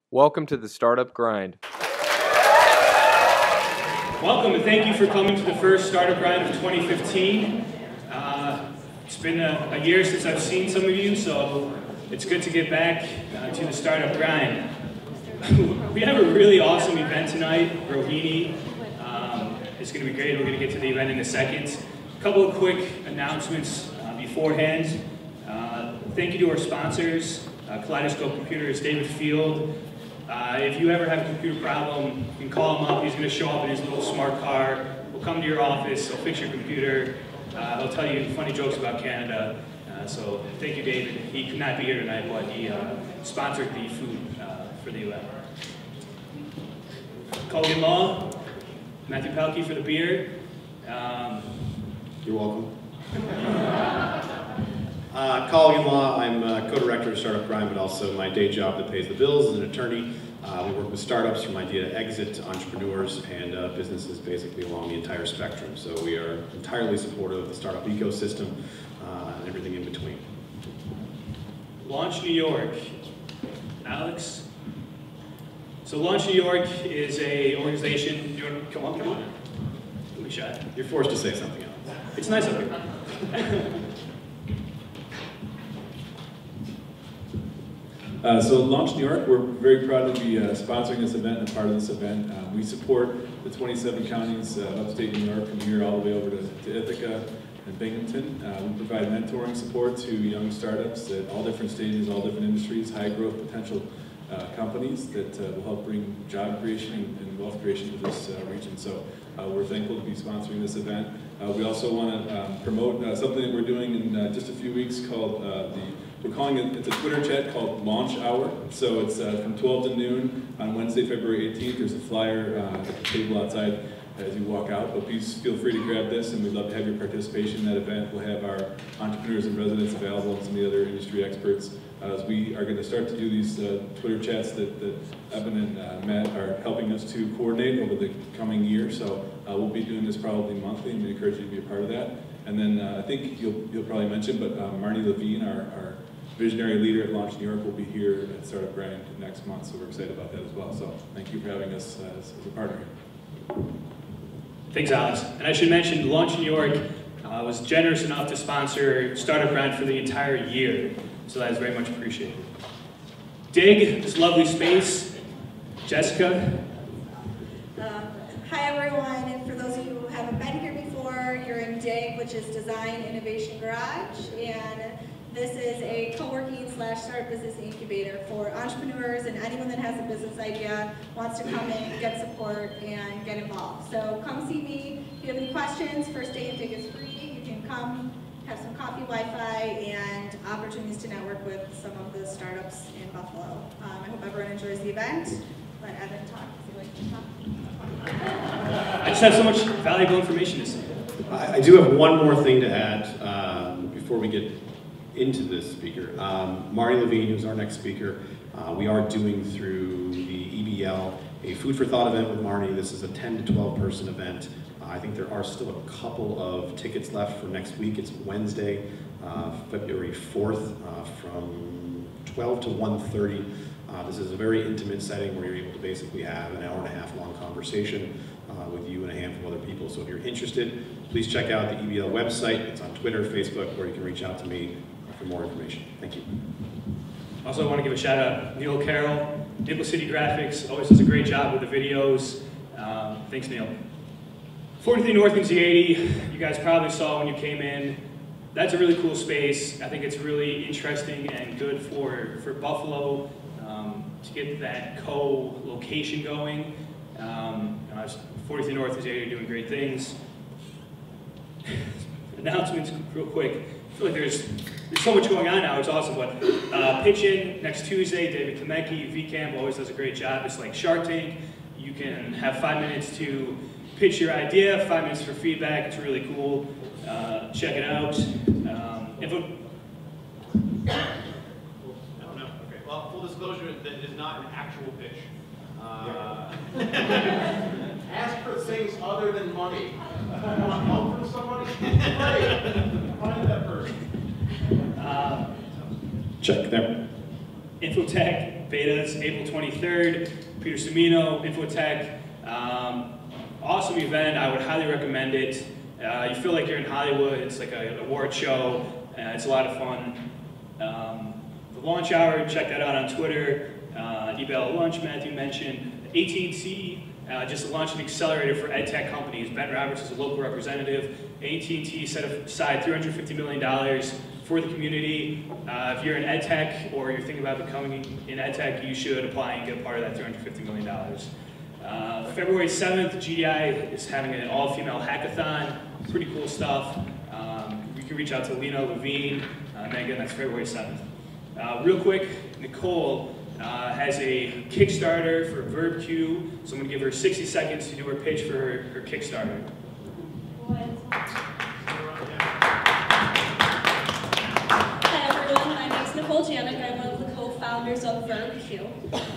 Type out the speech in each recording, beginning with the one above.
Welcome to the Startup Grind. Welcome and thank you for coming to the first Startup Grind of 2015. It's been a year since I've seen some of you, so it's good to get back to the Startup Grind. We have a really awesome event tonight. Rohini is going to be great. We're going to get to the event in a second. A couple of quick announcements beforehand. Thank you to our sponsors, Kaleidoscope Computers, David Field. If you ever have a computer problem, you can call him up. He's going to show up in his little smart car. We'll come to your office. He'll fix your computer. He'll tell you funny jokes about Canada. So thank you, David. He could not be here tonight, but he sponsored the food for the event. Colgan Law, Matthew Pelkey for the beer. You're welcome. Colleague in law, I'm co-director of Startup Grind, but also my day job that pays the bills as an attorney. We work with startups from idea to exit to entrepreneurs and businesses basically along the entire spectrum. So we are entirely supportive of the startup ecosystem and everything in between. Launch New York. Alex? So Launch New York is an organization. You want to come on? Come on. Don't be shy. You're forced to say something else. It's nice up here. So Launch New York, we're very proud to be sponsoring this event and a part of this event. We support the 27 counties of upstate New York from here all the way over to Ithaca and Binghamton. We provide mentoring support to young startups at all different stages, all different industries, high growth potential companies that will help bring job creation and wealth creation to this region. So we're thankful to be sponsoring this event. We also want to promote something that we're doing in just a few weeks called we're calling it's a Twitter chat called Launch Hour. So it's from 12 to noon on Wednesday, February 18th. There's a flyer at the table outside as you walk out, but please feel free to grab this, and we'd love to have your participation in that event. We'll have our entrepreneurs and residents available and some of the other industry experts as we are going to start to do these Twitter chats that Evan and Matt are helping us to coordinate over the coming year. So we'll be doing this probably monthly, and we encourage you to be a part of that. And then I think you'll probably mention, but Marnie Levine, our visionary leader at Launch New York, will be here at Startup Grind next month, so we're excited about that as well. So thank you for having us as a partner. Thanks, Alex. And I should mention, Launch New York was generous enough to sponsor Startup Grind for the entire year, so that is very much appreciated. Dig, this lovely space. Jessica? Hi everyone, and for those of you who haven't been here before, you're in DIG, which is Design Innovation Garage, and this is a co-working / startup business incubator for entrepreneurs and anyone that has a business idea, wants to come in, get support, and get involved. So come see me. If you have any questions, first day of DIG is free. You can come, have some coffee, Wi-Fi, and opportunities to network with some of the startups in Buffalo. I hope everyone enjoys the event. Let Evan talk if you'd like to talk. I just have so much valuable information to say. I do have one more thing to add before we get into this speaker. Marnie Levine, who's our next speaker, we are doing through the EBL a Food for Thought event with Marnie. This is a 10 to 12 person event. I think there are still a couple of tickets left for next week. It's Wednesday, February 4th from 12 to 1:30. This is a very intimate setting where you're able to basically have an hour and a half long conversation with you and a handful of other people. So if you're interested, please check out the EBL website. It's on Twitter, Facebook, or you can reach out to me for more information. Thank you. Also, I want to give a shout out Neil Carroll, Nickel City Graphics, always does a great job with the videos. Thanks, Neil. 43 North and Z80, you guys probably saw when you came in. That's a really cool space. I think it's really interesting and good for Buffalo to get that co-location going. 43 North and Z80 are doing great things. Announcements real quick. I feel like there's so much going on now, it's awesome, but pitch in next Tuesday, David Kamecki, VCamp always does a great job. It's like Shark Tank. You can have 5 minutes to pitch your idea, 5 minutes for feedback. It's really cool. Check it out. Info. No. Okay. Well, full disclosure, that is not an actual pitch. Ask for things other than money. If you want help from somebody, great. Find that person. Check there. Infotech. beta is April 23rd. Peter Semino, Infotech. Awesome event. I would highly recommend it. You feel like you're in Hollywood. It's like an award show. It's a lot of fun. The launch hour, check that out on Twitter. eBell Lunch, Matthew mentioned. AT&T just launched an accelerator for ed tech companies. Ben Roberts is a local representative. AT&T set aside $350 million for the community. If you're in ed tech or you're thinking about becoming in ed tech, you should apply and get a part of that $350 million. February 7th, GDI is having an all-female hackathon. Pretty cool stuff. You can reach out to Lena Levine. And again, that's February 7th. Real quick, Nicole has a Kickstarter for VerbQ, so I'm going to give her 60 seconds to do her pitch for her Kickstarter. Hi everyone, my name is Nicole Janik. I'm one of the co-founders of VerbQ.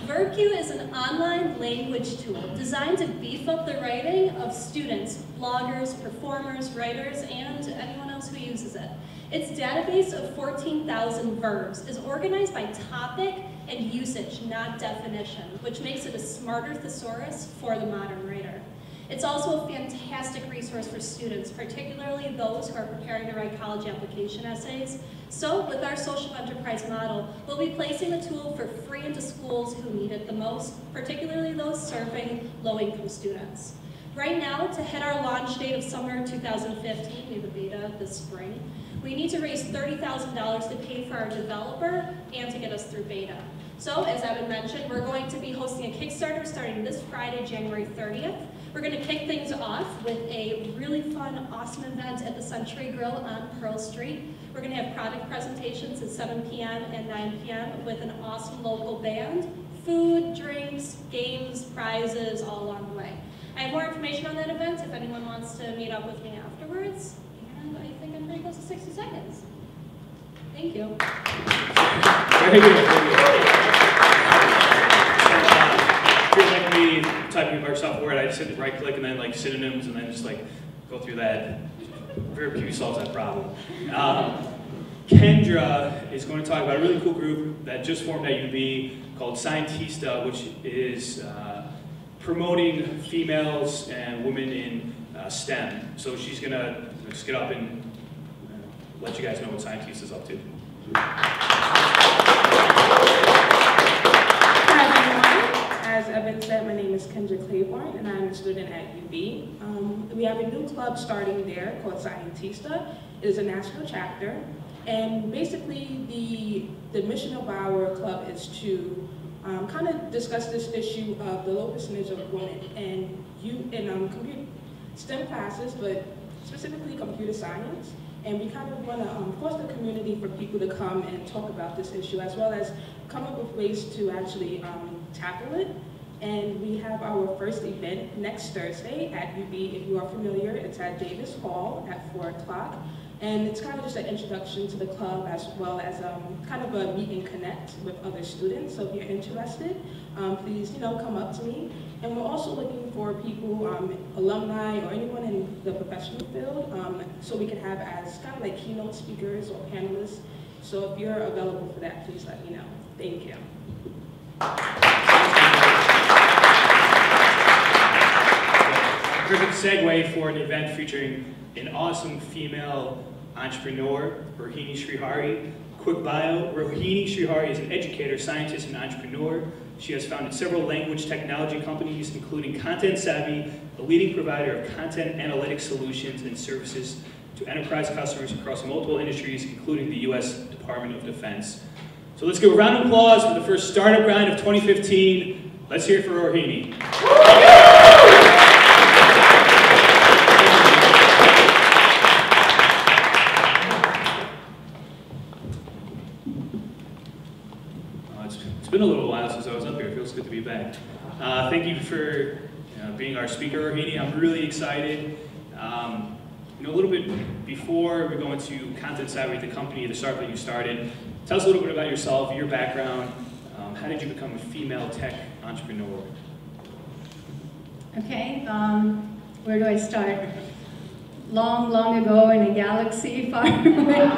VerbQ is an online language tool designed to beef up the writing of students, bloggers, performers, writers, and anyone else who uses it. Its database of 14,000 verbs is organized by topic and usage, not definition, which makes it a smarter thesaurus for the modern writer. It's also a fantastic resource for students, particularly those who are preparing to write college application essays. So with our social enterprise model, we'll be placing the tool for free into schools who need it the most, particularly those serving low-income students. Right now, to hit our launch date of summer 2015, we have a beta this spring, we need to raise $30,000 to pay for our developer and to get us through beta. So, as Evan mentioned, we're going to be hosting a Kickstarter starting this Friday, January 30th. We're going to kick things off with a really fun, awesome event at the Century Grill on Pearl Street. We're going to have product presentations at 7 p.m. and 9 p.m. with an awesome local band, food, drinks, games, prizes, all along the way. I have more information on that event if anyone wants to meet up with me afterwards. And I think I'm pretty close to 60 seconds. Thank you. Very good. If you're like me typing in Microsoft Word, I just hit right click and then like synonyms and then just like go through that. VerbQ solves that problem. Kendra is going to talk about a really cool group that just formed at UB called Scientista, which is promoting females and women in STEM. So she's going to just get up and let you guys know what Scientista is up to. Hi everyone. As Evan said, my name is Kendra Claiborne and I'm a student at UB. We have a new club starting there called Scientista. It is a national chapter. And basically the mission of our club is to kind of discuss this issue of the low percentage of women in STEM classes, but specifically computer science. And we kind of want to force the community for people to come and talk about this issue, as well as come up with ways to actually tackle it. And we have our first event next Thursday at UB. If you are familiar, it's at Davis Hall at 4 o'clock. And it's kind of just an introduction to the club, as well as kind of a meet and connect with other students. So if you're interested, please come up to me. And we're also looking for people, alumni or anyone in the professional field, so we can have as kind of like keynote speakers or panelists. So if you're available for that, please let me know. Thank you. Perfect segue for an event featuring an awesome female entrepreneur, Rohini Srihari. Quick bio, Rohini Srihari is an educator, scientist, and entrepreneur. She has founded several language technology companies, including Content Savvy, a leading provider of content analytics solutions and services to enterprise customers across multiple industries, including the US Department of Defense. So let's give a round of applause for the first Startup Grind of 2015. Let's hear it for Rohini. It's been a little while since I was up here. It feels good to be back. Thank you for being our speaker, Rohini. I'm really excited. A little bit before we go into Content Savvy, the company, the startup that you started, tell us a little bit about yourself, your background. How did you become a female tech entrepreneur? Okay, where do I start? Long, long ago in a galaxy far away.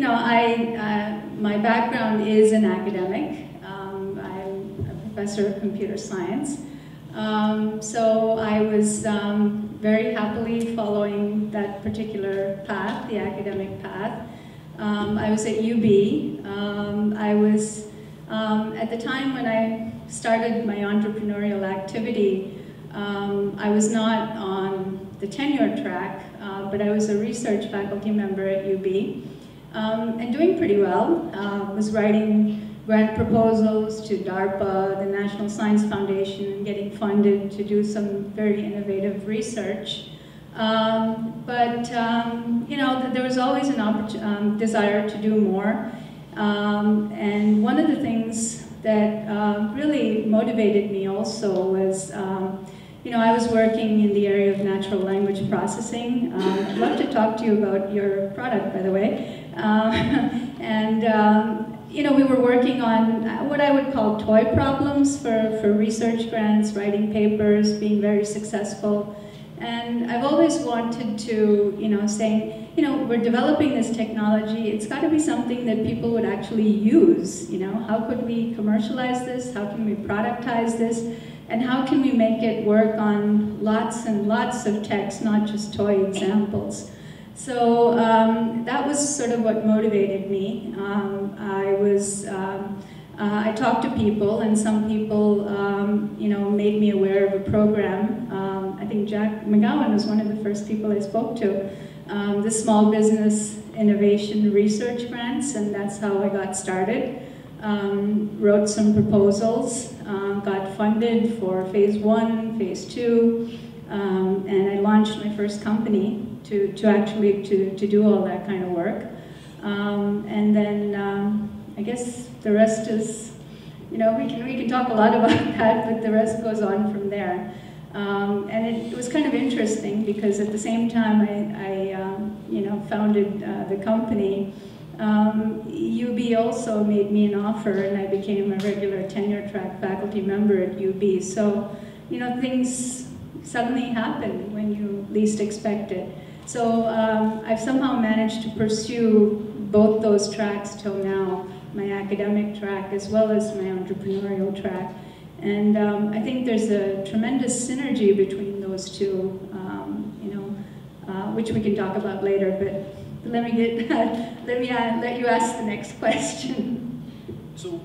my background is an academic. I'm a professor of computer science. So I was very happily following that particular path, the academic path. I was at UB. I was, at the time when I started my entrepreneurial activity, I was not on the tenure track, but I was a research faculty member at UB, and doing pretty well. Was writing grant proposals to DARPA, the National Science Foundation, and getting funded to do some very innovative research. There was always an desire to do more. And one of the things that really motivated me also was, I was working in the area of natural language processing. I'd love to talk to you about your product, by the way. We were working on what I would call toy problems for research grants, writing papers, being very successful. And I've always wanted to, saying, we're developing this technology, it's got to be something that people would actually use, how could we commercialize this, how can we productize this, and how can we make it work on lots and lots of text, not just toy examples. So that was sort of what motivated me. I talked to people, and some people, made me aware of a program. I think Jack McGowan was one of the first people I spoke to. The Small Business Innovation Research Grants, and that's how I got started. Wrote some proposals, got funded for phase 1, phase 2, and I launched my first company to do all that kind of work. And then I guess the rest is, we can talk a lot about that, but the rest goes on from there. And it was kind of interesting because at the same time I founded the company, UB also made me an offer, and I became a regular tenure track faculty member at UB. So, things suddenly happen when you least expect it. So I've somehow managed to pursue both those tracks till now, my academic track as well as my entrepreneurial track. And I think there's a tremendous synergy between those two, which we can talk about later, but let you ask the next question. So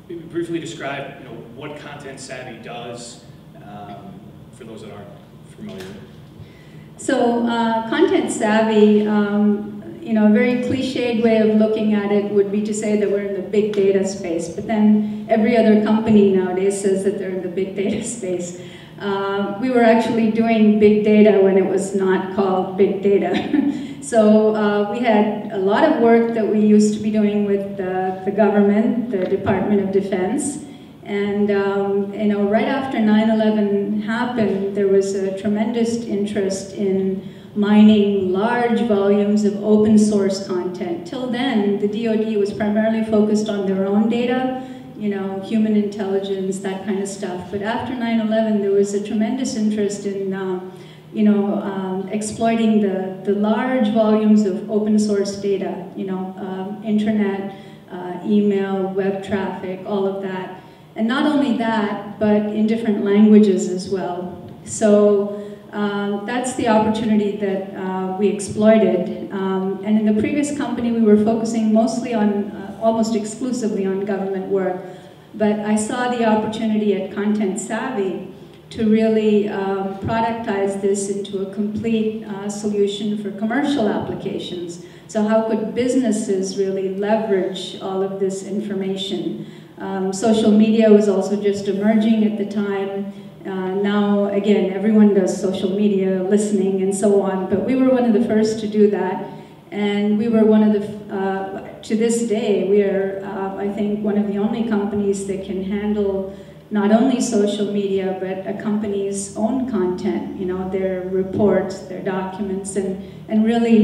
maybe briefly describe what Content Savvy does for those that aren't familiar. So Content Savvy, a very cliched way of looking at it would be to say that we're in the big data space, but then every other company nowadays says that they're in the big data space. We were actually doing big data when it was not called big data. So we had a lot of work that we used to be doing with the government, the Department of Defense. And right after 9/11 happened, there was a tremendous interest in mining large volumes of open source content. Till then, the DoD was primarily focused on their own data, human intelligence, that kind of stuff. But after 9/11, there was a tremendous interest in exploiting the large volumes of open source data, internet, email, web traffic, all of that. And not only that, but in different languages as well. So that's the opportunity that we exploited. And in the previous company, we were focusing mostly on, almost exclusively on government work. But I saw the opportunity at Content Savvy to really productize this into a complete solution for commercial applications. So how could businesses really leverage all of this information? Social media was also just emerging at the time. Now, again, everyone does social media, listening, and so on, but we were one of the first to do that. And we were one of the, to this day, we are, I think, one of the only companies that can handle not only social media, but a company's own content, their reports, their documents, and really,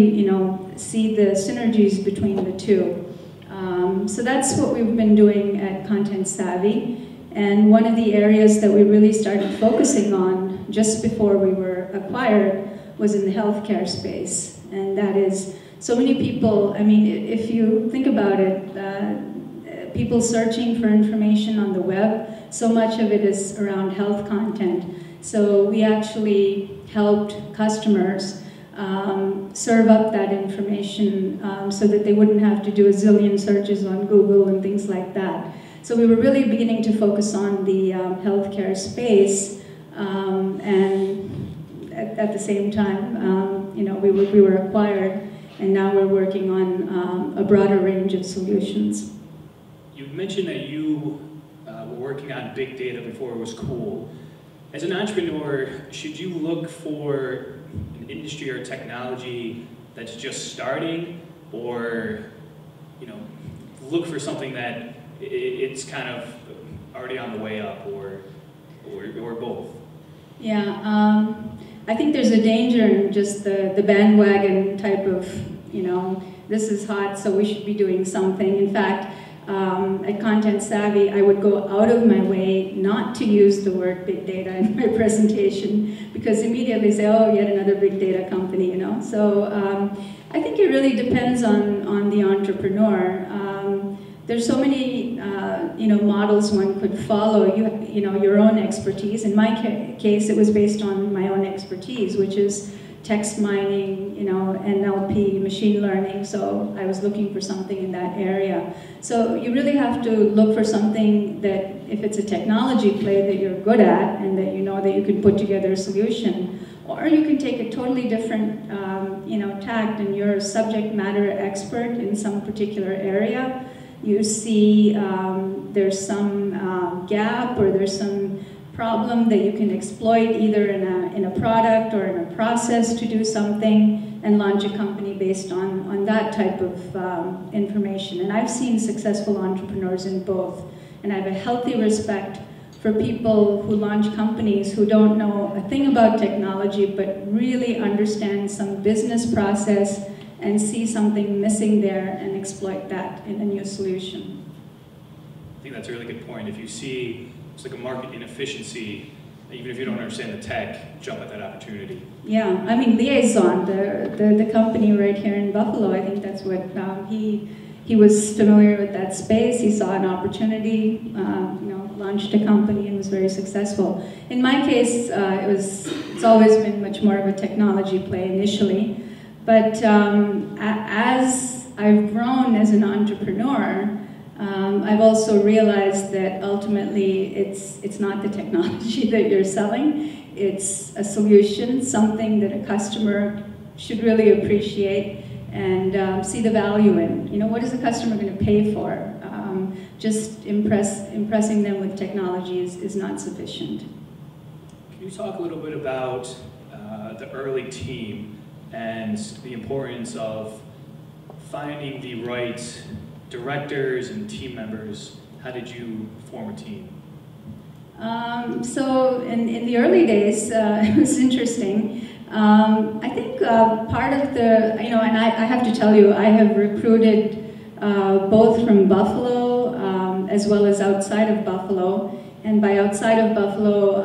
see the synergies between the two. So that's what we've been doing at Content Savvy. And one of the areas that we really started focusing on just before we were acquired was in the healthcare space. And that is so many people, I mean, if you think about it, people searching for information on the web, so much of it is around health content. So we actually helped customers serve up that information so that they wouldn't have to do a zillion searches on Google and things like that. So we were really beginning to focus on the healthcare space, and at the same time, you know, we were acquired, and now we're working on a broader range of solutions. You mentioned that you were working on big data before it was cool. As an entrepreneur, should you look for an industry or technology that's just starting, or, you know, look for something that it's kind of already on the way up, or both? Yeah, I think there's a danger in just the bandwagon type of, you know, this is hot, so we should be doing something. In fact, at Content Savvy, I would go out of my way not to use the word big data in my presentation, because immediately say, oh, yet another big data company, you know. So I think it really depends on the entrepreneur. There's so many, you know, models one could follow. You know, your own expertise. In my case, it was based on my own expertise, which is text mining, you know, NLP, machine learning. So I was looking for something in that area. So you really have to look for something that, if it's a technology play that you're good at and that you know that you can put together a solution, or you can take a totally different, you know, tact, and you're a subject matter expert in some particular area. You see there's some gap, or there's some problem that you can exploit either in a product or in a process to do something, and launch a company based on that type of information. And I've seen successful entrepreneurs in both. And I have a healthy respect for people who launch companies who don't know a thing about technology, but really understand some business process and see something missing there and exploit that in a new solution. I think that's a really good point. If you see it's like a market inefficiency, even if you don't understand the tech, jump at that opportunity. Yeah, I mean, Liaison, the company right here in Buffalo, I think that's what he was familiar with that space. He saw an opportunity, you know, launched a company and was very successful. In my case, it's always been much more of a technology play initially. But as I've grown as an entrepreneur, I've also realized that ultimately it's not the technology that you're selling, it's a solution, something that a customer should really appreciate and see the value in. You know, what is the customer going to pay for? Just impressing them with technology is not sufficient. Can you talk a little bit about the early team and the importance of finding the right directors and team members? How did you form a team? So in the early days, it was interesting. I think part of the, you know, and I have to tell you, I have recruited both from Buffalo as well as outside of Buffalo. And by outside of Buffalo,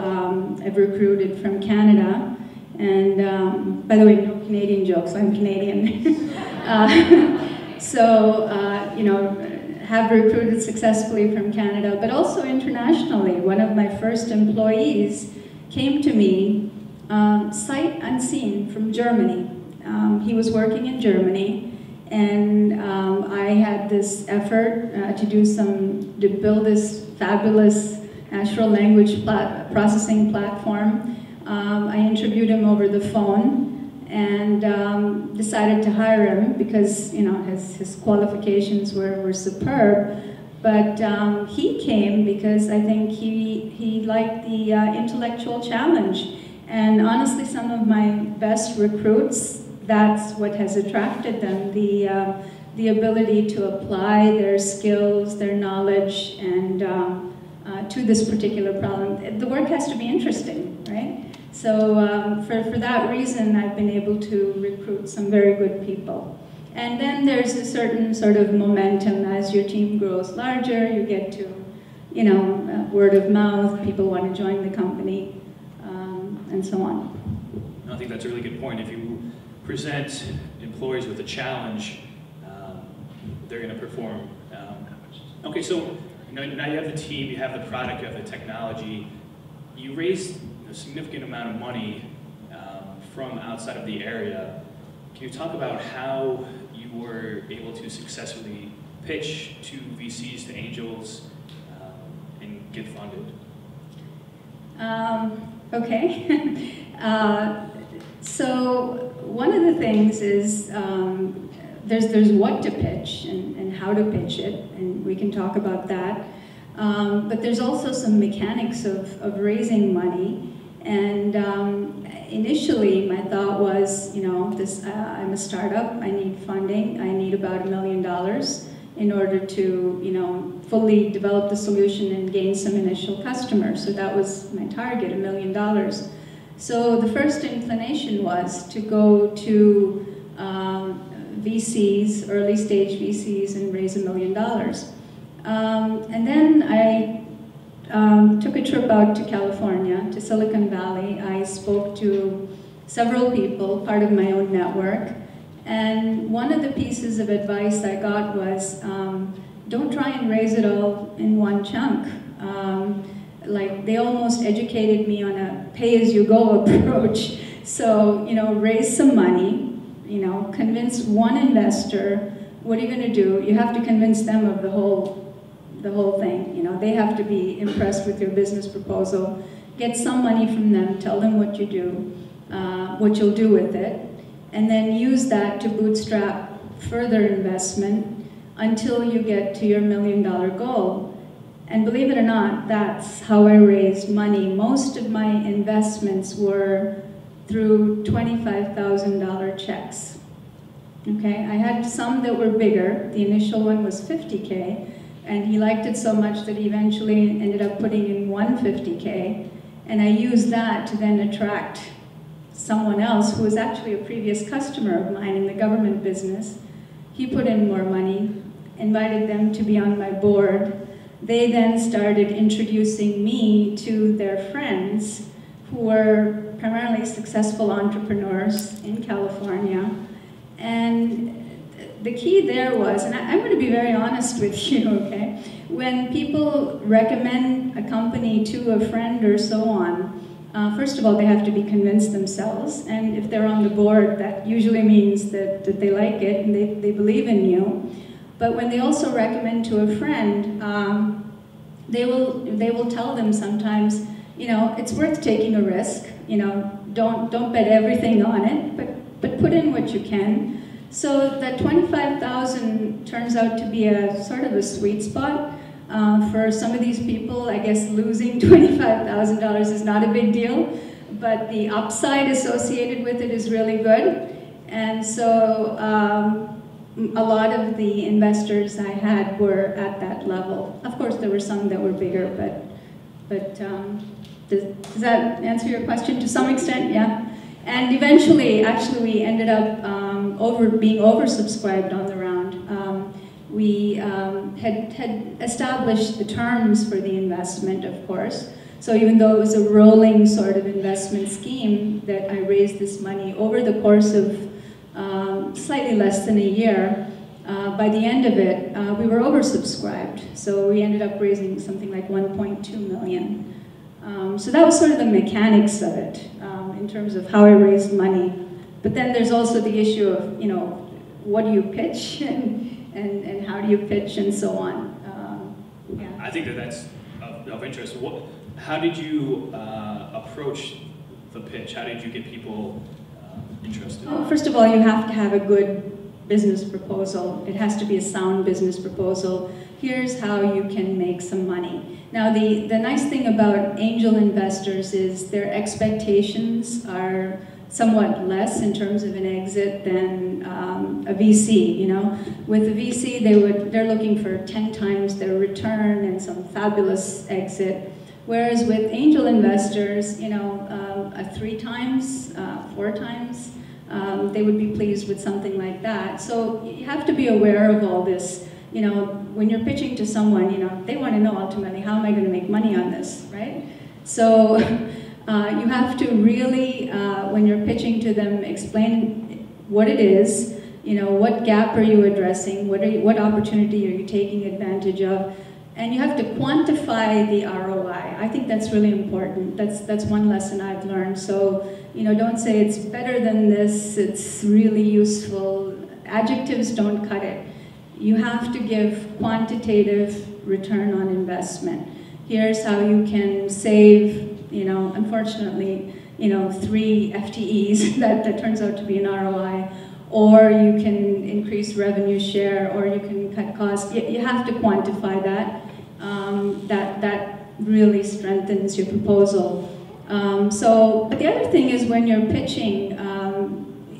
I've recruited from Canada. And by the way, no Canadian jokes, I'm Canadian. So, you know, have recruited successfully from Canada, but also internationally. One of my first employees came to me, sight unseen, from Germany. He was working in Germany, and I had this effort to build this fabulous natural language processing platform. I interviewed him over the phone, and decided to hire him because, you know, his qualifications were superb. But he came because I think he liked the intellectual challenge. And honestly, some of my best recruits, that's what has attracted them, the ability to apply their skills, their knowledge, and to this particular problem. The work has to be interesting, right? So for that reason, I've been able to recruit some very good people. And then there's a certain sort of momentum as your team grows larger, you get to, you know, word of mouth, people want to join the company, and so on. I think that's a really good point. If you present employees with a challenge, they're going to perform. Okay, so now you have the team, you have the product, you have the technology. You raised a significant amount of money from outside of the area. Can you talk about how you were able to successfully pitch to VCs, to angels, and get funded? Okay. So one of the things is there's what to pitch and how to pitch it, and we can talk about that. But there's also some mechanics of raising money. And initially, my thought was, I'm a startup, I need funding, I need about $1 million in order to, fully develop the solution and gain some initial customers. So that was my target, $1 million. So the first inclination was to go to VCs, early stage VCs, and raise $1 million. And then I took a trip out to California, to Silicon Valley. I spoke to several people, part of my own network, and one of the pieces of advice I got was, don't try and raise it all in one chunk. Like, they almost educated me on a pay-as-you-go approach. So, raise some money, convince one investor. What are you going to do? You have to convince them of the whole thing. They have to be impressed with your business proposal. Get some money from them, tell them what you do, what you'll do with it, and then use that to bootstrap further investment until you get to your $1 million goal. And believe it or not, that's how I raised money. Most of my investments were through $25,000 checks. Okay, I had some that were bigger. The initial one was $50K. And he liked it so much that he eventually ended up putting in $150K. And I used that to then attract someone else who was actually a previous customer of mine in the government business. He put in more money, invited them to be on my board. They then started introducing me to their friends who were primarily successful entrepreneurs in California. And the key there was, and I'm going to be very honest with you, okay? When people recommend a company to a friend or so on, first of all, they have to be convinced themselves. And if they're on the board, that usually means that they like it and they believe in you. But when they also recommend to a friend, they will tell them sometimes, it's worth taking a risk. Don't bet everything on it, but put in what you can. So that $25,000 turns out to be a sort of a sweet spot. For some of these people, I guess losing $25,000 is not a big deal, but the upside associated with it is really good. And so a lot of the investors I had were at that level. Of course, there were some that were bigger, but does that answer your question to some extent? Yeah. And eventually, actually, we ended up being oversubscribed on the round. We had established the terms for the investment, of course. So even though it was a rolling sort of investment scheme, that I raised this money over the course of slightly less than a year, by the end of it, we were oversubscribed. So we ended up raising something like $1.2 million. So that was sort of the mechanics of it, in terms of how I raised money. But then there's also the issue of, what do you pitch and how do you pitch and so on. Yeah. I think that's of interest. How did you approach the pitch? How did you get people interested? Well, first of all, you have to have a good business proposal. It has to be a sound business proposal. Here's how you can make some money. Now, the nice thing about angel investors is their expectations are somewhat less in terms of an exit than a VC. With a VC, they're looking for 10 times their return and some fabulous exit. Whereas with angel investors, 3 times, 4 times, they would be pleased with something like that. So you have to be aware of all this. When you're pitching to someone, they want to know ultimately, how am I going to make money on this, right? So you have to really, when you're pitching to them, explain what it is, You know, what gap are you addressing? What opportunity are you taking advantage of? And you have to quantify the ROI. I think that's really important. That's one lesson I've learned. So, you know, don't say it's better than this, it's really useful. Adjectives don't cut it. You have to give quantitative return on investment. Here's how you can save, you know, unfortunately, you know, 3 FTEs, that turns out to be an ROI, or you can increase revenue share, or you can cut costs. You have to quantify that. That really strengthens your proposal. But the other thing is when you're pitching,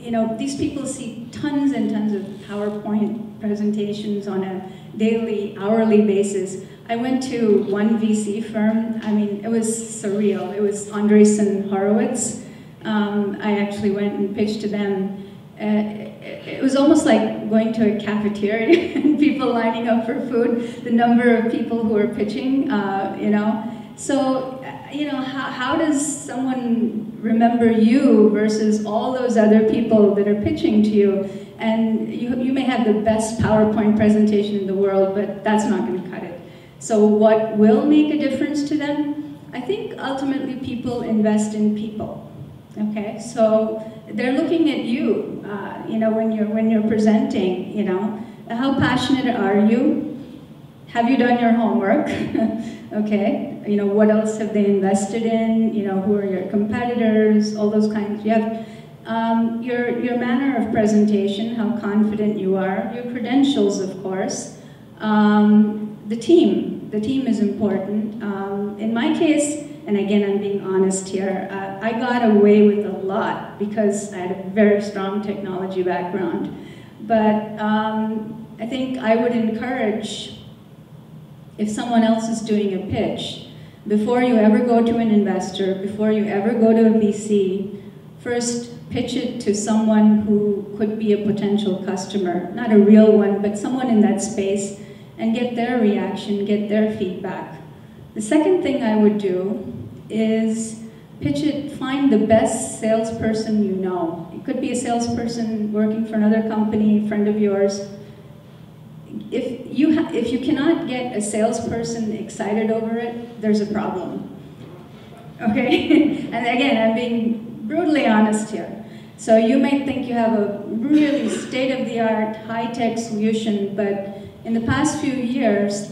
you know, these people see tons and tons of PowerPoint presentations on a daily, hourly basis. I went to one VC firm. I mean, it was surreal. It was Andreessen Horowitz. I actually went and pitched to them. It was almost like going to a cafeteria and people lining up for food, the number of people who were pitching, you know. So, you know, how does someone remember you versus all those other people that are pitching to you? And you may have the best PowerPoint presentation in the world, but that's not going to cut it. So what will make a difference to them? I think ultimately people invest in people. Okay, so they're looking at you, you know, when you're presenting, you know, how passionate are you? Have you done your homework? Okay, you know, what else have they invested in? You know, who are your competitors? All those kinds. You have your manner of presentation, how confident you are, your credentials, of course. The team is important. In my case, and again, I'm being honest here, I got away with a lot because I had a very strong technology background. But I think I would encourage, if someone else is doing a pitch, before you ever go to an investor, before you ever go to a VC, first pitch it to someone who could be a potential customer, not a real one, but someone in that space, and get their reaction, get their feedback. The second thing I would do is pitch it, find the best salesperson you know. It could be a salesperson working for another company, a friend of yours. If you cannot get a salesperson excited over it, there's a problem. Okay? And again, I'm being brutally honest here. So you may think you have a really state-of-the-art, high-tech solution, but in the past few years,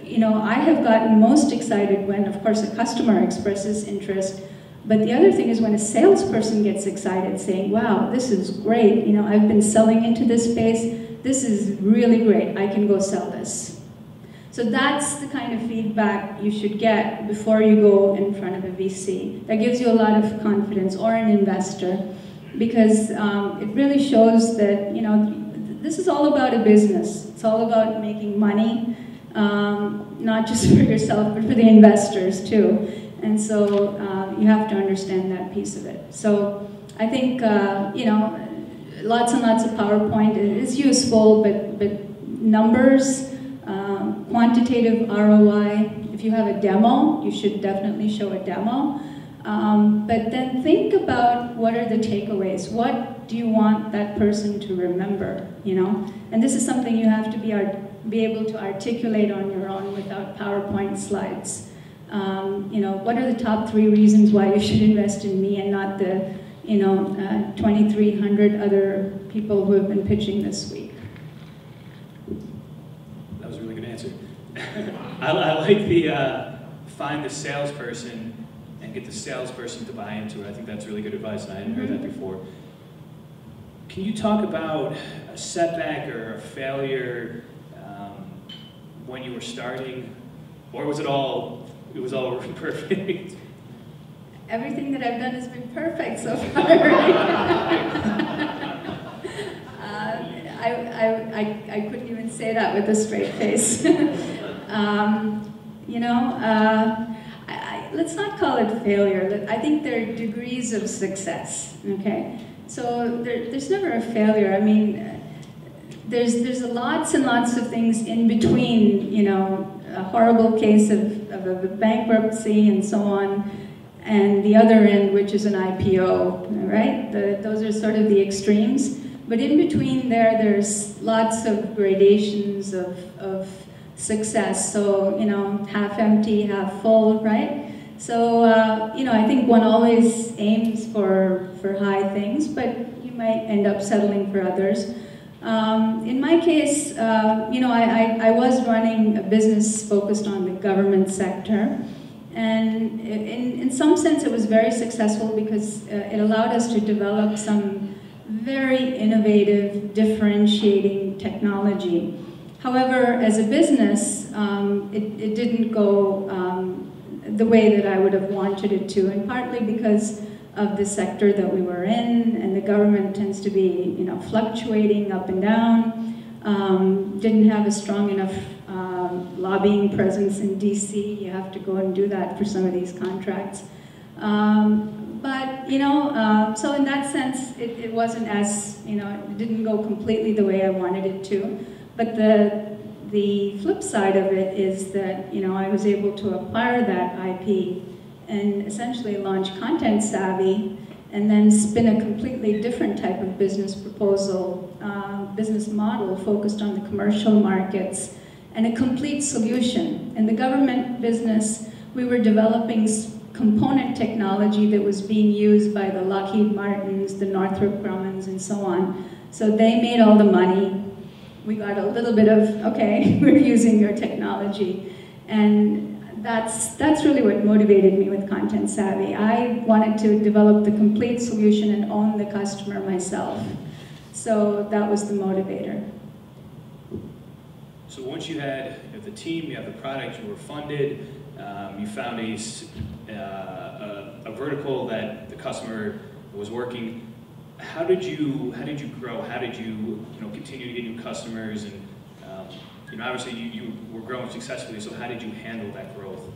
you know, I have gotten most excited when, of course, a customer expresses interest, but the other thing is when a salesperson gets excited saying, wow, this is great, you know, I've been selling into this space, this is really great, I can go sell this. So that's the kind of feedback you should get before you go in front of a VC. That gives you a lot of confidence, or an investor, because it really shows that, you know, this is all about a business. It's all about making money, not just for yourself, but for the investors too. And so you have to understand that piece of it. So I think, you know, lots and lots of PowerPoint is useful, but numbers, quantitative ROI. If you have a demo, you should definitely show a demo. But then think about what are the takeaways. What do you want that person to remember, you know? And this is something you have to be able to articulate on your own without PowerPoint slides. You know, what are the top 3 reasons why you should invest in me and not the, you know, 2,300 other people who have been pitching this week? That was a really good answer. I like the find the salesperson and get the salesperson to buy into it. I think that's really good advice, and I hadn't heard that before. Can you talk about a setback or a failure when you were starting, or was it all perfect? Everything that I've done has been perfect so far. I couldn't even say that with a straight face. You know, let's not call it failure. I think there are degrees of success, okay? So there's never a failure. I mean, there's lots and lots of things in between, you know, a horrible case of a bankruptcy and so on, and the other end, which is an IPO, right? Those are sort of the extremes. But in between there's lots of gradations of success. So, you know, half empty, half full, right? So, you know, I think one always aims for high things, but you might end up settling for others. In my case, you know, I was running a business focused on the government sector. And in some sense, it was very successful because it allowed us to develop some very innovative, differentiating technology. However, as a business, it didn't go the way that I would have wanted it to, and partly because of the sector that we were in, and the government tends to be, you know, fluctuating up and down. Didn't have a strong enough lobbying presence in DC. You have to go and do that for some of these contracts. But, you know, so in that sense, it wasn't as, you know, it didn't go completely the way I wanted it to. But the flip side of it is that, you know, I was able to acquire that IP and essentially launch Content Savvy, and then spin a completely different type of business proposal, business model focused on the commercial markets, and a complete solution. In the government business, we were developing component technology that was being used by the Lockheed Martins, the Northrop Grummons, and so on. So they made all the money. We got a little bit of, okay, we're using your technology. And that's really what motivated me with Content Savvy. I wanted to develop the complete solution and own the customer myself. So that was the motivator. So once you had the team, you have the product, you were funded, you found a vertical that the customer was working. How did you grow? How did you continue to get new customers? And you know, obviously you were growing successfully. So how did you handle that growth?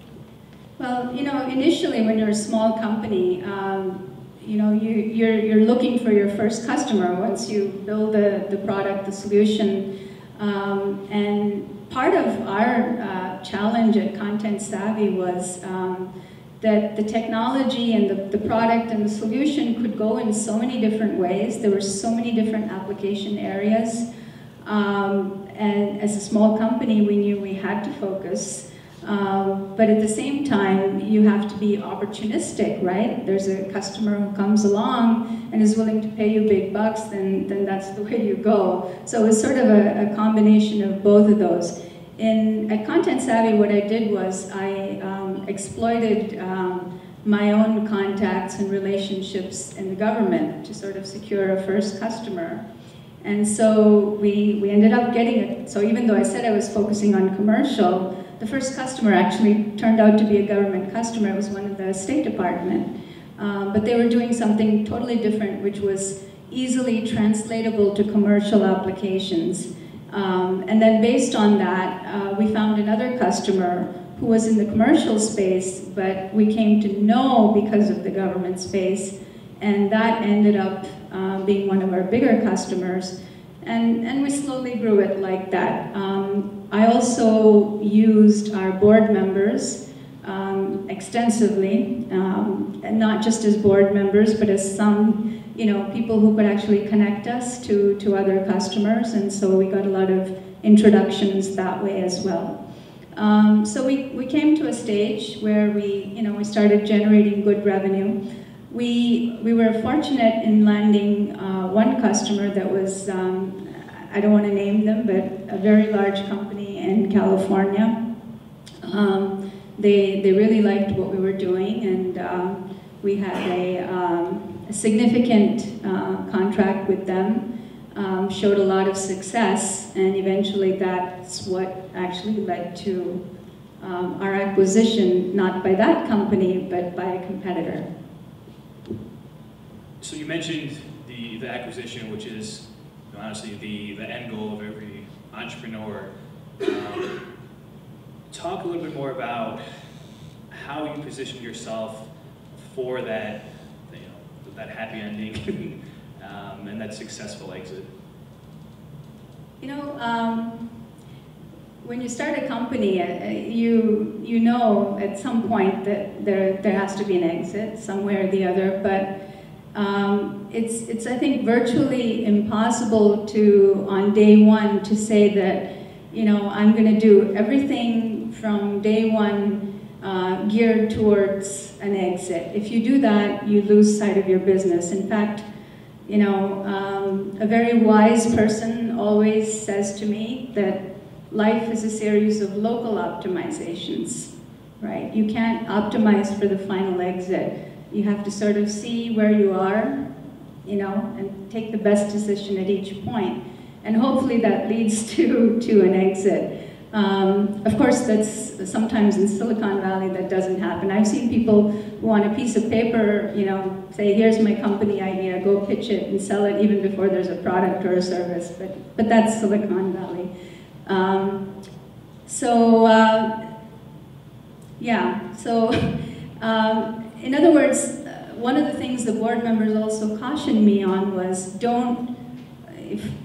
Well, you know, initially when you're a small company, you know, you're looking for your first customer once you build the product, the solution. And part of our challenge at Content Savvy was that the technology and the product and the solution could go in so many different ways. There were so many different application areas. And as a small company, we knew we had to focus. But at the same time, you have to be opportunistic, right? There's a customer who comes along and is willing to pay you big bucks, then that's the way you go. So it was sort of a combination of both of those. At Content Savvy, what I did was I exploited my own contacts and relationships in the government to sort of secure a first customer. And so we ended up getting it. So even though I said I was focusing on commercial, the first customer actually turned out to be a government customer. It was one of the State Department. But they were doing something totally different, which was easily translatable to commercial applications. And then based on that, we found another customer who was in the commercial space, but we came to know because of the government space, and that ended up being one of our bigger customers. And we slowly grew it like that. I also used our board members extensively, and not just as board members, but as some, you know, people who could actually connect us to other customers, and so we got a lot of introductions that way as well. So we came to a stage where we started generating good revenue. We were fortunate in landing one customer that was, I don't want to name them, but a very large company in California. They really liked what we were doing, and we had a significant contract with them, showed a lot of success, and eventually that's what actually led to our acquisition, not by that company, but by a competitor. So you mentioned the acquisition, which is honestly the end goal of every entrepreneur. Talk a little bit more about how you positioned yourself for that, that happy ending and that successful exit. You know, when you start a company, you know at some point that there has to be an exit somewhere or the other, but it's I think virtually impossible to, on day one, to say that, you know, I'm going to do everything from day one geared towards an exit. If you do that, you lose sight of your business. In fact, you know, a very wise person always says to me that life is a series of local optimizations, right? You can't optimize for the final exit. You have to sort of see where you are, you know, and take the best decision at each point. And hopefully that leads to an exit. Of course, that's sometimes in Silicon Valley that doesn't happen. I've seen people who on a piece of paper, you know, say, here's my company idea, go pitch it and sell it even before there's a product or a service, but that's Silicon Valley. In other words, one of the things the board members also cautioned me on was don't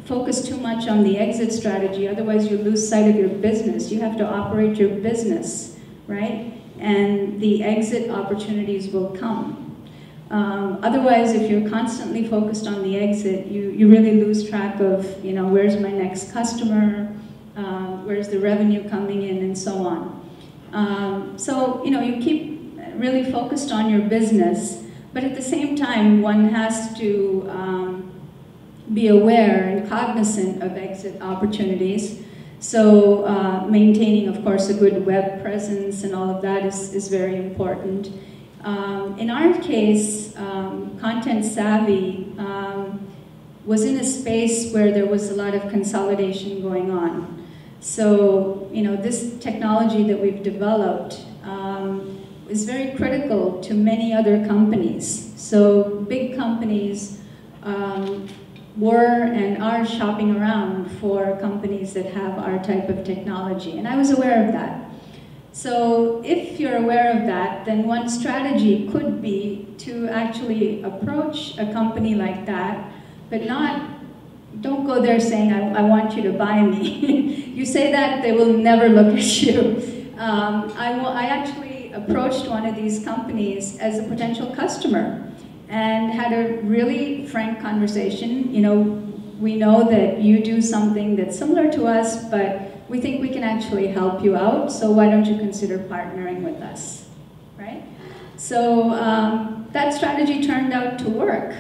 focus too much on the exit strategy, otherwise you lose sight of your business. You have to operate your business, right? And the exit opportunities will come. Otherwise, if you're constantly focused on the exit, you really lose track of, you know, where's my next customer, where's the revenue coming in, and so on. So, you know, you keep really focused on your business, but at the same time, one has to be aware and cognizant of exit opportunities. So maintaining, of course, a good web presence and all of that is very important. In our case, Content Savvy was in a space where there was a lot of consolidation going on. So, you know, this technology that we've developed is very critical to many other companies. So big companies were and are shopping around for companies that have our type of technology, and I was aware of that. So if you're aware of that, then one strategy could be to actually approach a company like that, but don't go there saying, I want you to buy me. You say that, they will never look at you. I actually approached one of these companies as a potential customer and had a really frank conversation. You know, we know that you do something that's similar to us, but we think we can actually help you out, so why don't you consider partnering with us, right? So that strategy turned out to work.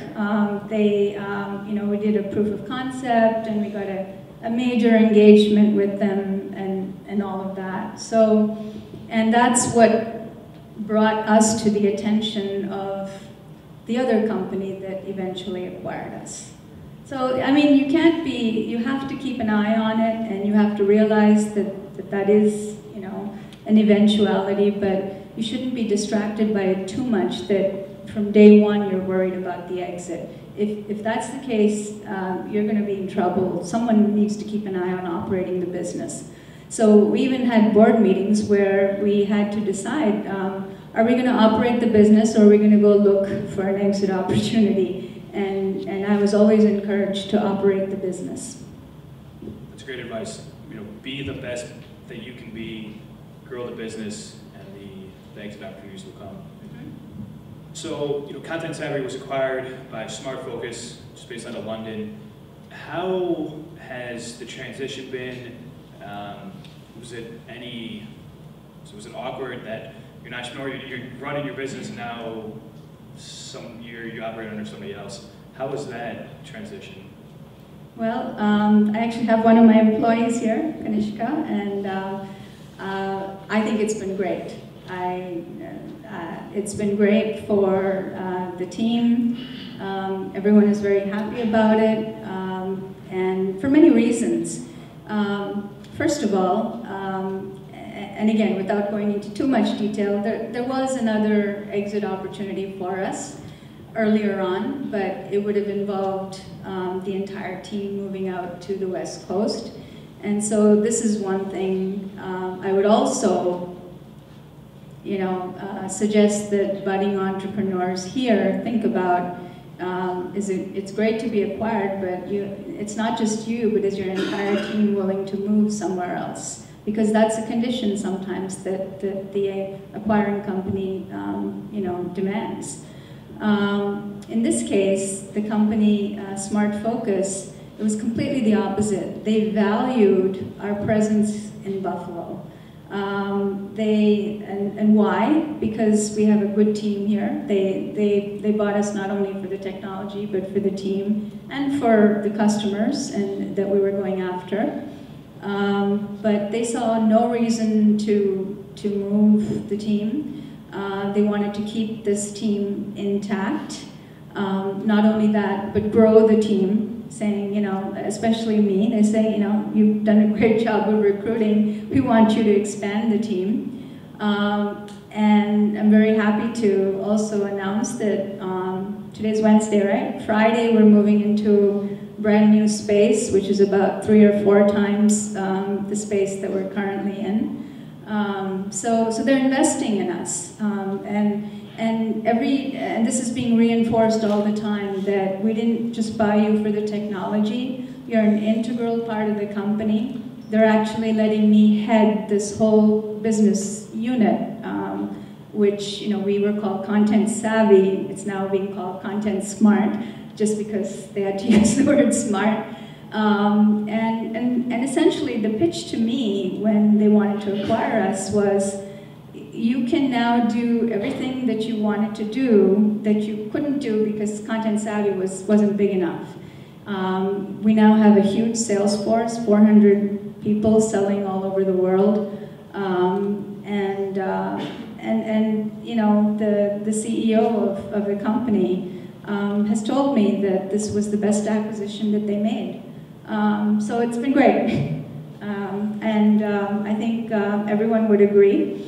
You know, we did a proof of concept, and we got a major engagement with them, and all of that. So, and that's what brought us to the attention of the other company that eventually acquired us. So, I mean, you have to keep an eye on it, and you have to realize that is, you know, an eventuality, but you shouldn't be distracted by it too much that from day one you're worried about the exit. If that's the case, you're going to be in trouble. Someone needs to keep an eye on operating the business. So we even had board meetings where we had to decide, are we going to operate the business, or are we going to go look for an exit opportunity? And I was always encouraged to operate the business. That's great advice. You know, be the best that you can be, grow the business, and the exit opportunities will come. Mm-hmm. So, you know, Content Savvy was acquired by Smart Focus, just based out of London. How has the transition been? Was it awkward that you're not sure, you're running your business and now you operate under somebody else? How was that transition? Well, I actually have one of my employees here, Kanishka, and I think it's been great. It's been great for the team. Everyone is very happy about it, and for many reasons. First of all, and again, without going into too much detail, there was another exit opportunity for us earlier on, but it would have involved the entire team moving out to the West Coast. And so this is one thing. I would also, you know, suggest that budding entrepreneurs here think about, it's great to be acquired, but it's not just you, but is your entire team willing to move somewhere else? Because that's a condition sometimes that the acquiring company, you know, demands. In this case, the company Smart Focus, it was completely the opposite. They valued our presence in Buffalo. And why? Because we have a good team here. They bought us not only for the technology, but for the team and for the customers and that we were going after. But they saw no reason to move the team. They wanted to keep this team intact. Not only that, but grow the team, saying, you know, especially me, they say, you know, you've done a great job of recruiting. We want you to expand the team. And I'm very happy to also announce that today's Wednesday, right? Friday, we're moving into brand new space, which is about 3 or 4 times the space that we're currently in. So they're investing in us, and this is being reinforced all the time, that we didn't just buy you for the technology. You're an integral part of the company. They're actually letting me head this whole business unit, which, you know, we were called Content Savvy. It's now being called Content Smart, just because they had to use the word smart. And essentially the pitch to me when they wanted to acquire us was, you can now do everything that you wanted to do that you couldn't do because Content Savvy wasn't big enough. We now have a huge sales force, 400 people selling all over the world. And you know, the CEO of the company has told me that this was the best acquisition that they made. So it's been great. I think everyone would agree.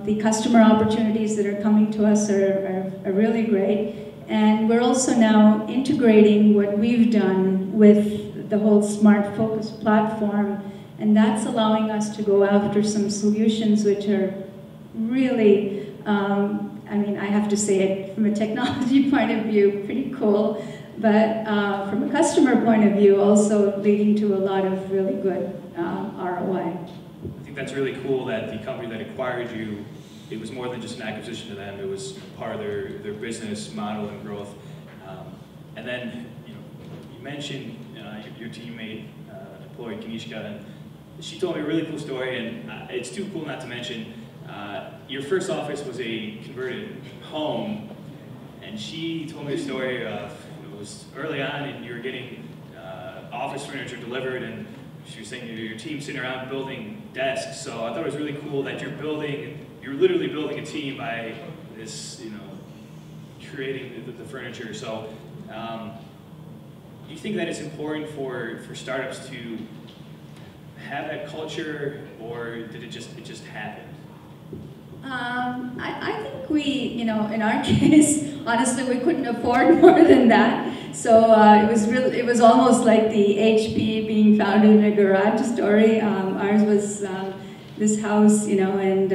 The customer opportunities that are coming to us are really great. And we're also now integrating what we've done with the whole Smart Focus platform, and that's allowing us to go after some solutions which are really, I mean, I have to say it from a technology point of view, pretty cool, but from a customer point of view, also leading to a lot of really good ROI. I think that's really cool that the company that acquired you, it was more than just an acquisition to them, it was part of their business model and growth. And then, you know, you mentioned your teammate, employee Kanishka, and she told me a really cool story, and it's too cool not to mention. Your first office was a converted home, and she told me a story of, it was early on and you were getting office furniture delivered, and she was saying your team sitting around building desks. So I thought it was really cool that you're literally building a team by this, you know, creating the furniture. So do you think that it's important for startups to have that culture, or did it just happen? I think we, you know, in our case, honestly, we couldn't afford more than that. So it was almost like the HP being founded in a garage story. Ours was this house, you know, and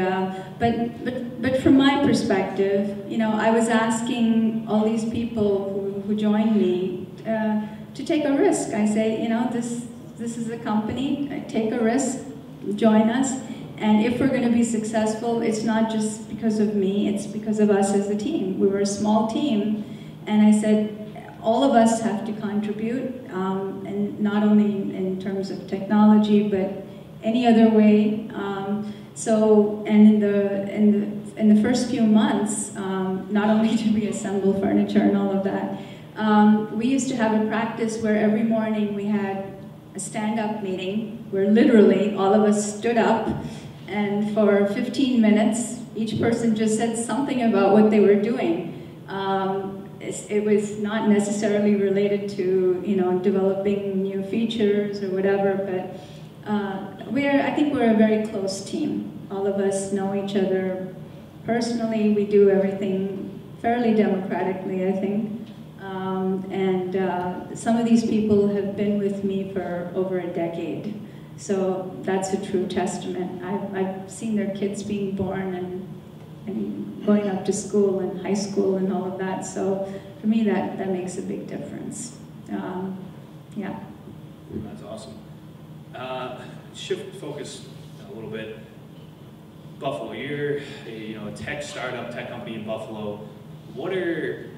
but from my perspective, you know, I was asking all these people who joined me to take a risk. I say, you know, this is a company. Take a risk, join us. And if we're going to be successful, it's not just because of me, it's because of us as a team. We were a small team, and I said, all of us have to contribute, and not only in terms of technology, but any other way. And in the first few months, not only did we assemble furniture and all of that, we used to have a practice where every morning we had a stand-up meeting, where literally all of us stood up, and for 15 minutes, each person just said something about what they were doing. It was not necessarily related to, you know, developing new features or whatever, but I think we're a very close team. All of us know each other personally. We do everything fairly democratically, I think. Some of these people have been with me for over a decade. So that's a true testament. I've seen their kids being born and going up to school and high school and all of that. So for me, that makes a big difference. Yeah. That's awesome. Shift focus a little bit. Buffalo, you're a tech startup, tech company in Buffalo. what are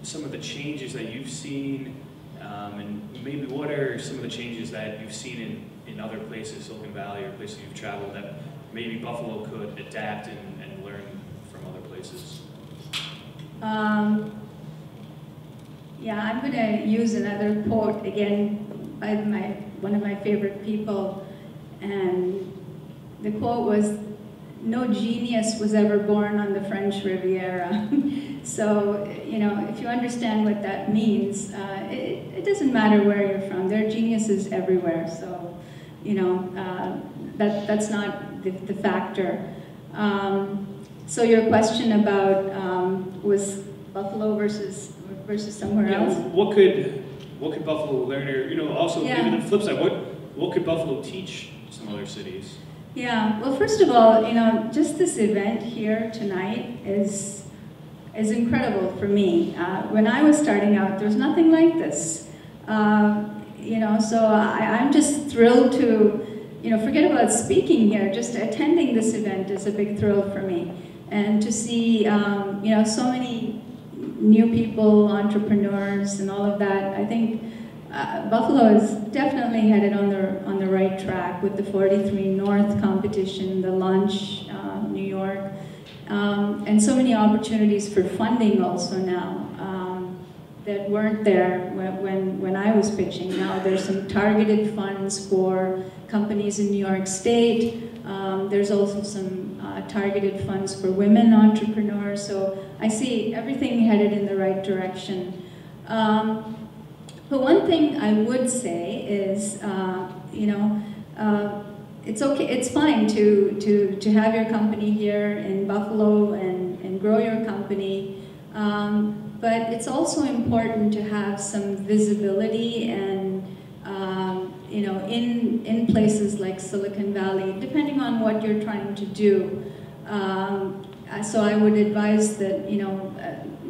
some of the changes that you've seen, and maybe what are some of the changes that you've seen in other places, Silicon Valley or places you've traveled, that maybe Buffalo could adapt and learn from other places? Yeah, I'm going to use another quote again by one of my favorite people, and the quote was, "No genius was ever born on the French Riviera." So, you know, if you understand what that means, it doesn't matter where you're from. There are geniuses everywhere. So, you know, that's not the factor. So your question about was Buffalo versus somewhere else? What could Buffalo learn, or, you know, also maybe the flip side, what could Buffalo teach some other cities? Yeah, well, first of all, you know, just this event here tonight is incredible for me. When I was starting out, there was nothing like this. You know, so I'm just thrilled to, you know, forget about speaking here, just attending this event is a big thrill for me. And to see, you know, so many new people, entrepreneurs, and all of that, I think Buffalo is definitely headed on the right track with the 43 North competition, the launch, New York, and so many opportunities for funding also now that weren't there when I was pitching. Now there's some targeted funds for companies in New York State. There's also some targeted funds for women entrepreneurs. So I see everything headed in the right direction. But one thing I would say is, you know, it's okay, it's fine to have your company here in Buffalo and grow your company, but it's also important to have some visibility and, you know, in places like Silicon Valley, depending on what you're trying to do. So I would advise that, you know,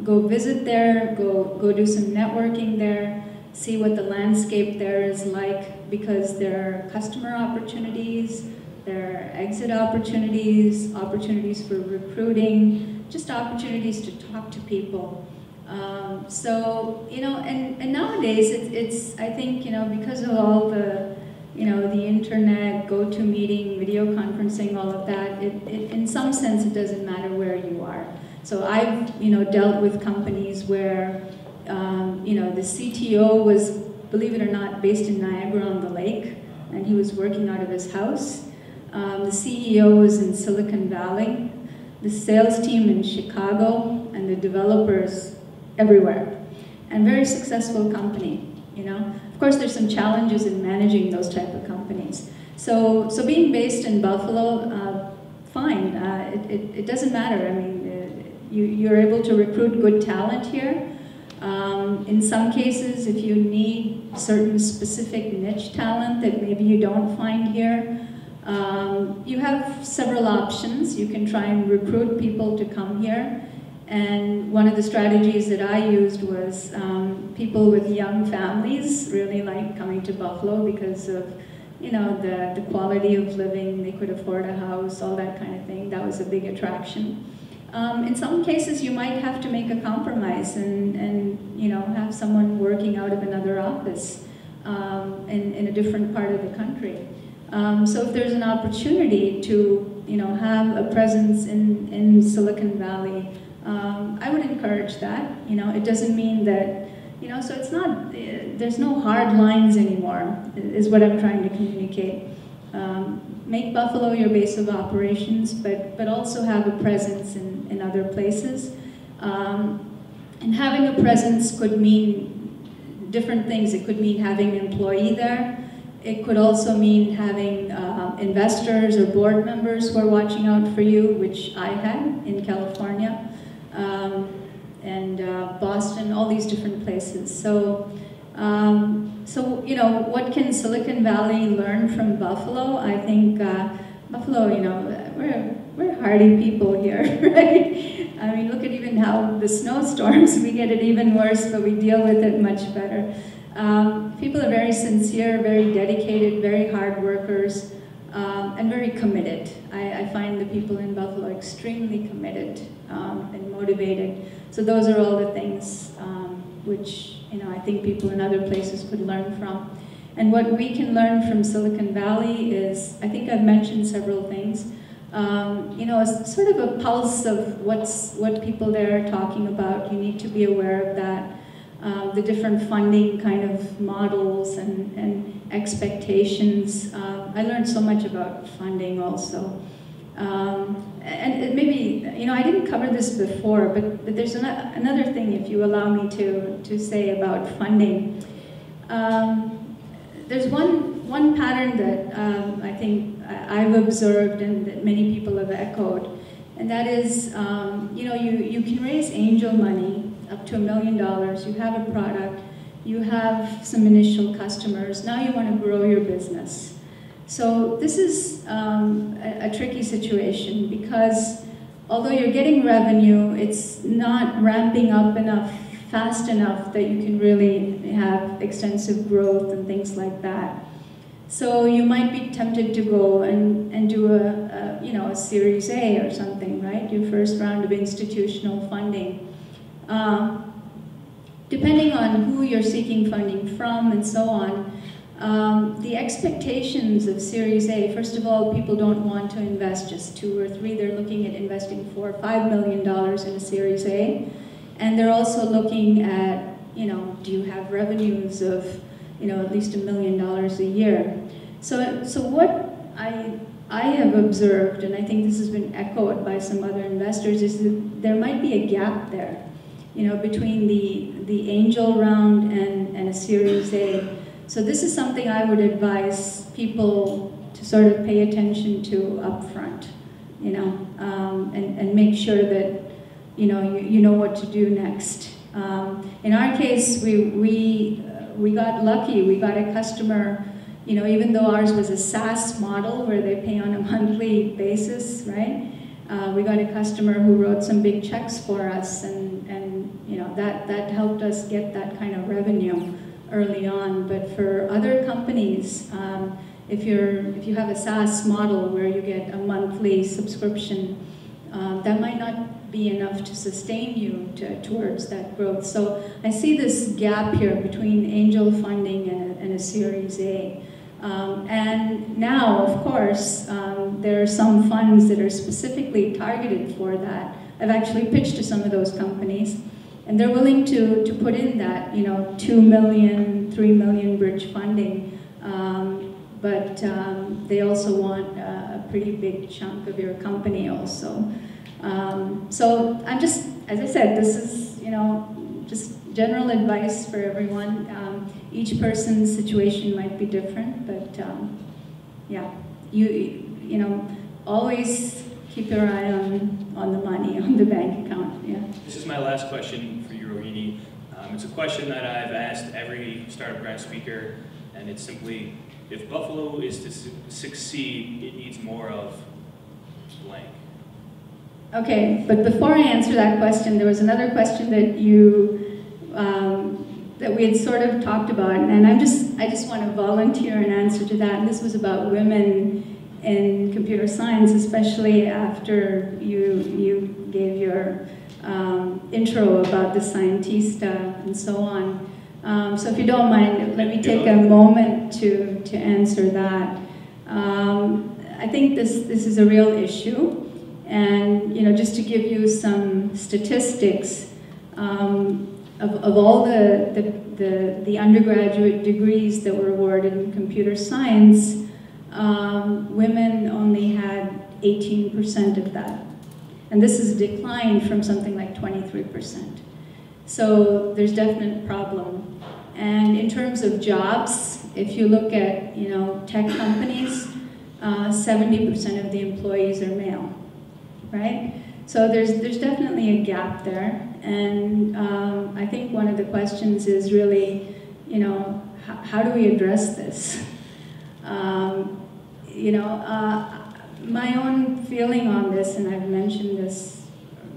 go visit there, go do some networking there, see what the landscape there is like, because there are customer opportunities, there are exit opportunities, opportunities for recruiting, just opportunities to talk to people. So, you know, and nowadays it's, I think, you know, because of all the, you know, the internet, GoToMeeting, video conferencing, all of that, in some sense it doesn't matter where you are. So I've, you know, dealt with companies where, you know, the CTO was, believe it or not, based in Niagara-on-the-Lake, and he was working out of his house. The CEO was in Silicon Valley, the sales team in Chicago, and the developers everywhere. And very successful company, you know. Of course, there's some challenges in managing those type of companies. So being based in Buffalo, fine. It doesn't matter. I mean, you're able to recruit good talent here. In some cases, if you need certain specific niche talent that maybe you don't find here, you have several options. You can try and recruit people to come here. And one of the strategies that I used was people with young families really like coming to Buffalo because of, you know, the quality of living. They could afford a house, all that kind of thing. That was a big attraction. In some cases, you might have to make a compromise and you know, have someone working out of another office in a different part of the country. So if there's an opportunity to, you know, have a presence in Silicon Valley, I would encourage that. You know, it doesn't mean that, you know, so it's not, there's no hard lines anymore, is what I'm trying to communicate. Make Buffalo your base of operations, but also have a presence in other places. And having a presence could mean different things. It could mean having an employee there. It could also mean having investors or board members who are watching out for you, which I had in California, and Boston, all these different places. So you know, what can Silicon Valley learn from Buffalo? I think Buffalo, you know, we're hardy people here, right? I mean, look at even how the snowstorms, we get it even worse, but we deal with it much better. People are very sincere, very dedicated, very hard workers. and very committed. I find the people in Buffalo extremely committed and motivated. So those are all the things which I think people in other places could learn from. And what we can learn from Silicon Valley is, I think I've mentioned several things. It's sort of a pulse of what people there are talking about. You need to be aware of that. The different funding kind of models and expectations. I learned so much about funding also. And it maybe, I didn't cover this before, but there's another thing, if you allow me to say about funding. There's one pattern that I think I've observed and that many people have echoed, and that is, you can raise angel money up to $1 million, you have a product, you have some initial customers, now you want to grow your business. So this is a tricky situation because although you're getting revenue, it's not ramping up fast enough that you can really have extensive growth and things like that. So you might be tempted to go and do a Series A or something, right? Your first round of institutional funding. Depending on who you're seeking funding from and so on, the expectations of Series A, first of all, people don't want to invest just 2 or 3. They're looking at investing $4 or $5 million in a Series A. And they're also looking at, do you have revenues of, at least $1 million a year? So what I have observed, and I think this has been echoed by some other investors, is that there might be a gap there, between the angel round and a Series A. So this is something I would advise people to sort of pay attention to up front, and make sure that you know what to do next. In our case, we got lucky. We got a customer, even though ours was a SaaS model where they pay on a monthly basis, right? We got a customer who wrote some big checks for us, and that helped us get that kind of revenue early on. But for other companies, if you have a SaaS model where you get a monthly subscription, that might not be enough to sustain you towards that growth. So I see this gap here between angel funding and a Series A. And now, of course, there are some funds that are specifically targeted for that. I've actually pitched to some of those companies, and they're willing to put in that, 2 million, 3 million bridge funding, but they also want a pretty big chunk of your company also. So I'm just, as I said, this is, just general advice for everyone. Each person's situation might be different, but yeah, you always keep your eye on the money, on the bank account. Yeah. This is my last question for you, Rohini. It's a question that I've asked every Startup Grind speaker, and it's simply, if Buffalo is to succeed, it needs more of blank. Okay, but before I answer that question, there was another question that that we had sort of talked about, and I just want to volunteer an answer to that. And this was about women in computer science, especially after you gave your intro about the Scientista and so on. So if you don't mind, let me take a moment to answer that. I think this is a real issue, and just to give you some statistics, of all the undergraduate degrees that were awarded in computer science, women only had 18% of that. And this is a decline from something like 23%. So there's definite problem. And in terms of jobs, if you look at tech companies, 70% of the employees are male, right? So there's definitely a gap there. And I think one of the questions is really, how do we address this? My own feeling on this, and I've mentioned this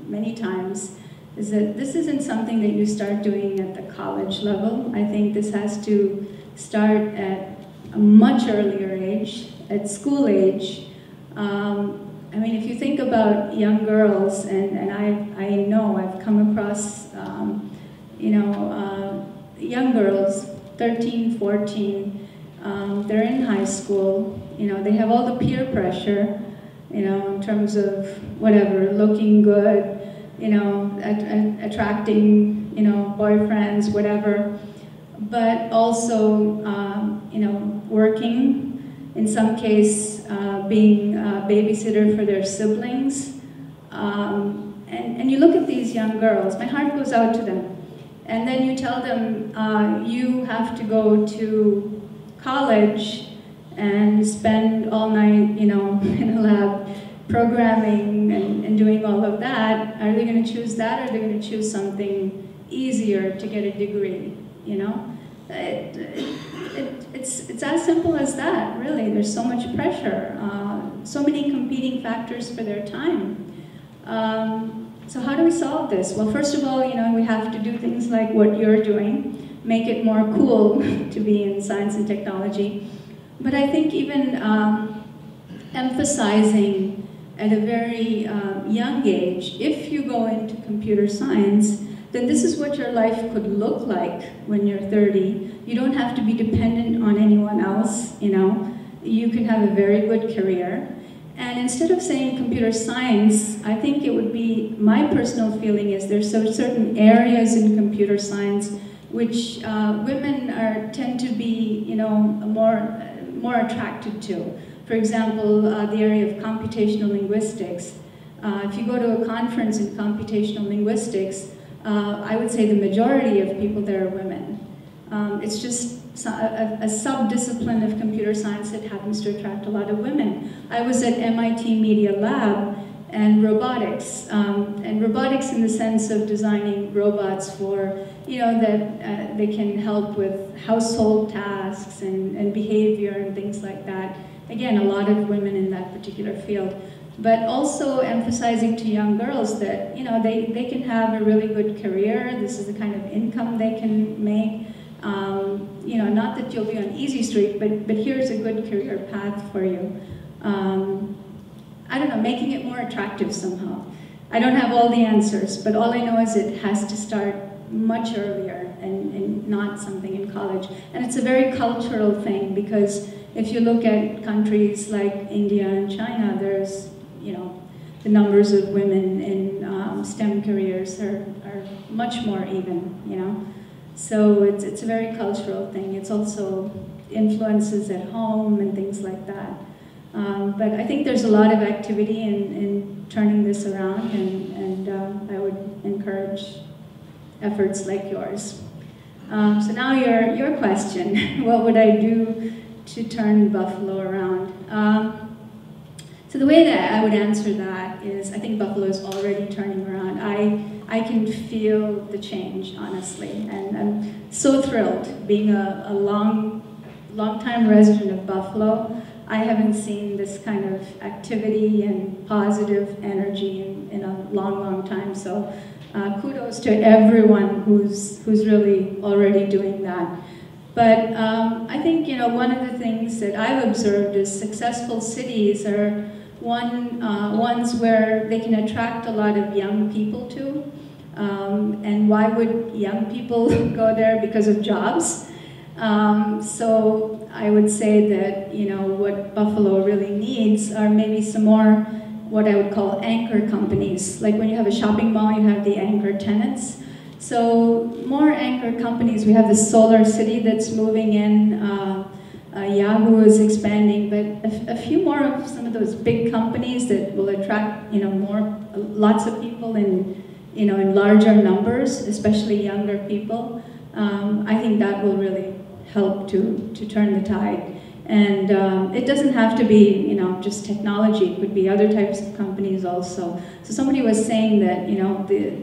many times, is that this isn't something that you start doing at the college level. I think this has to start at a much earlier age, at school age, I mean, if you think about young girls, and I know I've come across, young girls, 13, 14, they're in high school, they have all the peer pressure, in terms of whatever, looking good, attracting, boyfriends, whatever, but also, working, in some case, being a babysitter for their siblings. And you look at these young girls, my heart goes out to them. And then you tell them, you have to go to college and spend all night, in a lab programming and doing all of that. Are they going to choose that, or are they going to choose something easier to get a degree, It's as simple as that, really. There's so much pressure, so many competing factors for their time. So how do we solve this? Well, first of all, we have to do things like what you're doing, make it more cool to be in science and technology. But I think even emphasizing at a very young age, if you go into computer science, then this is what your life could look like when you're 30. You don't have to be dependent on anyone else, You can have a very good career. And instead of saying computer science, I think it would be, my personal feeling is there's certain areas in computer science which women tend to be, more attracted to. For example, the area of computational linguistics. If you go to a conference in computational linguistics, I would say the majority of people there are women. It's just a sub-discipline of computer science that happens to attract a lot of women. I was at MIT Media Lab and robotics in the sense of designing robots for, that they can help with household tasks and behavior and things like that. Again, a lot of women in that particular field. But also emphasizing to young girls that, they can have a really good career. This is the kind of income they can make. Not that you'll be on easy street, but here's a good career path for you. I don't know, making it more attractive somehow. I don't have all the answers, but all I know is it has to start much earlier and not something in college. And it's a very cultural thing, because if you look at countries like India and China, there's, the numbers of women in STEM careers are much more even, So it's a very cultural thing. It's also influences at home and things like that. But I think there's a lot of activity in turning this around, and I would encourage efforts like yours. So now your question, what would I do to turn Buffalo around? So the way that I would answer that is, I think Buffalo is already turning around. I can feel the change, honestly, and I'm so thrilled. Being a long-time resident of Buffalo, I haven't seen this kind of activity and positive energy in a long time. So kudos to everyone who's really already doing that. But I think, one of the things that I've observed is successful cities are ones where they can attract a lot of young people to. And why would young people go there? Because of jobs. So I would say that, what Buffalo really needs are maybe some more what I would call anchor companies. Like when you have a shopping mall, you have the anchor tenants. So more anchor companies. We have the Solar City that's moving in. Yahoo is expanding, but a few more of some of those big companies that will attract, lots of people in larger numbers, especially younger people. I think that will really help to turn the tide. And it doesn't have to be, just technology. It could be other types of companies also. So somebody was saying that,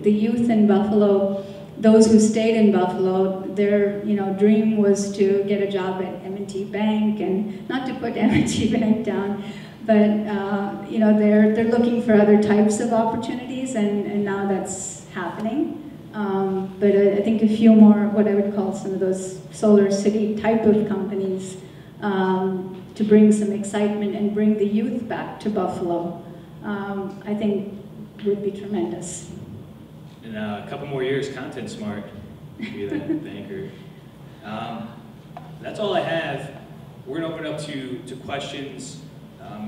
the youth in Buffalo, those who stayed in Buffalo, their dream was to get a job at M&T Bank, and not to put M&T Bank down, but they're looking for other types of opportunities, and now that's happening. But I think a few more, what I would call some of those Solar City type of companies, to bring some excitement and bring the youth back to Buffalo, I think would be tremendous. In a couple more years, Content Smart will be the anchor. That's all I have. We're going to open it up to questions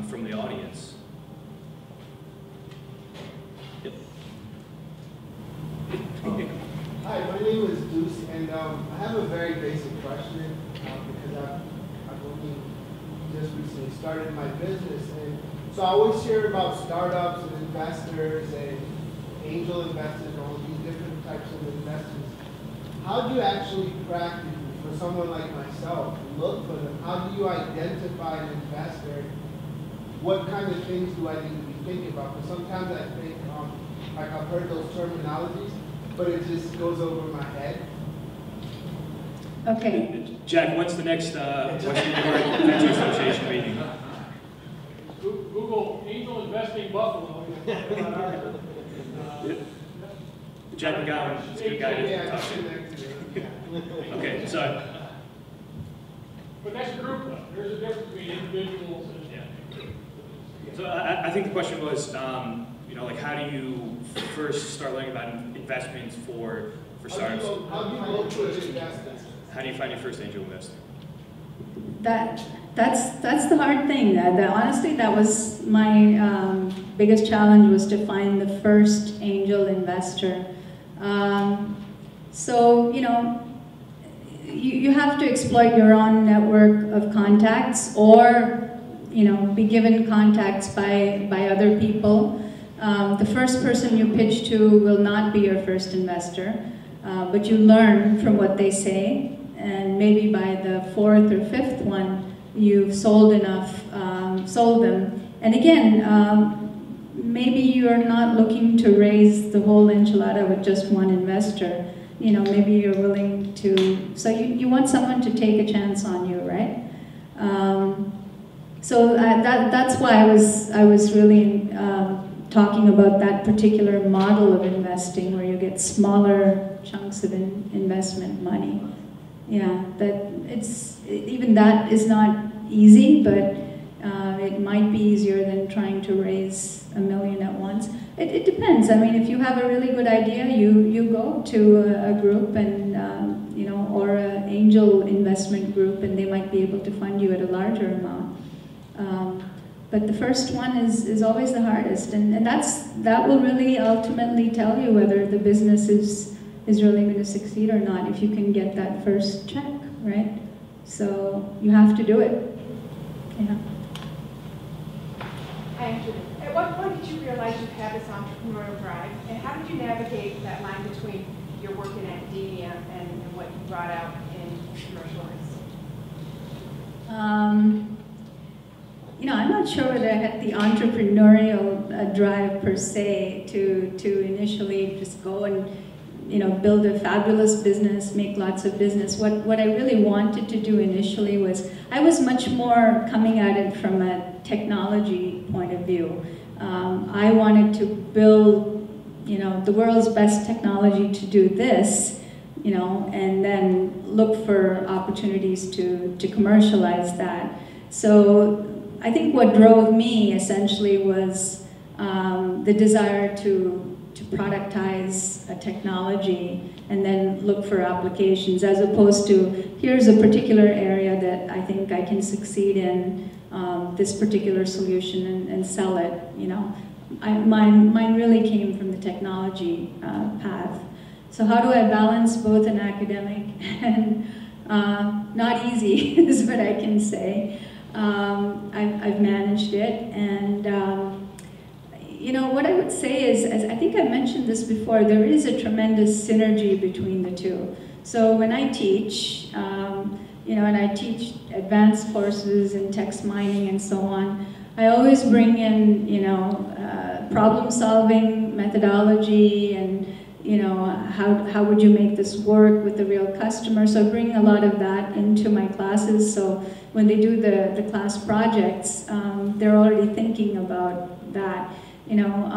from the audience. Yep. Hi, my name is Deuce, and I have a very basic question because I've only just recently started my business, and so I always hear about startups and investors and angel investors and all these different types of investors. How do you actually practically, for someone like myself, look for them? How do you identify an investor? What kind of things do I need to be thinking about? Because sometimes I think, like I've heard those terminologies, but it just goes over my head. Okay. Jack, what's the next Western New York Venture Association meeting? Google Angel Investing Buffalo. Jack McGowan is a good guy to talk to. Okay, so. But that's a group though. There's a difference between individuals and. Yeah. So I think the question was, you know, like how do you first start learning about investments for startups? How do you look for investors? How do you find your first angel investor? That's the hard thing. Honestly, that was my biggest challenge, was to find the first angel investor. So, you know, you have to exploit your own network of contacts, or, you know, be given contacts by other people. The first person you pitch to will not be your first investor, but you learn from what they say, and maybe by the fourth or fifth one, you've sold them. And again, maybe you're not looking to raise the whole enchilada with just one investor. You know, maybe you're willing to, so you want someone to take a chance on you, right? So that's why I was really talking about that particular model of investing, where you get smaller chunks of investment money. Yeah, even that is not easy, but it might be easier than trying to raise $1 million at once. It depends. I mean, if you have a really good idea, you go to a group and you know, or an angel investment group, and they might be able to fund you at a larger amount. But the first one is always the hardest, and that will really ultimately tell you whether the business is really going to succeed or not, if you can get that first check, right? So you have to do it. Yeah. Hi, Andrew. At what point did you realize you had this entrepreneurial drive, and how did you navigate that line between your work in academia and what you brought out in commercialized? You know, I'm not sure whether I had the entrepreneurial drive per se to initially just go and, you know, build a fabulous business, make lots of business. What I really wanted to do initially was, I was much more coming at it from a technology point of view. I wanted to build, you know, the world's best technology to do this, you know, and then look for opportunities to commercialize that. So I think what drove me essentially was the desire to productize a technology and then look for applications, as opposed to, here's a particular area that I think I can succeed in, this particular solution, and sell it. You know, mine really came from the technology path. So how do I balance both an academic and not easy is what I can say. I've managed it, and you know, what I would say is, as I think I mentioned this before, there is a tremendous synergy between the two. So when I teach, you know, and I teach advanced courses in text mining and so on, I always bring in, you know, problem-solving methodology, and, you know, how would you make this work with the real customer? So I bring a lot of that into my classes. So when they do the class projects, they're already thinking about that, you know.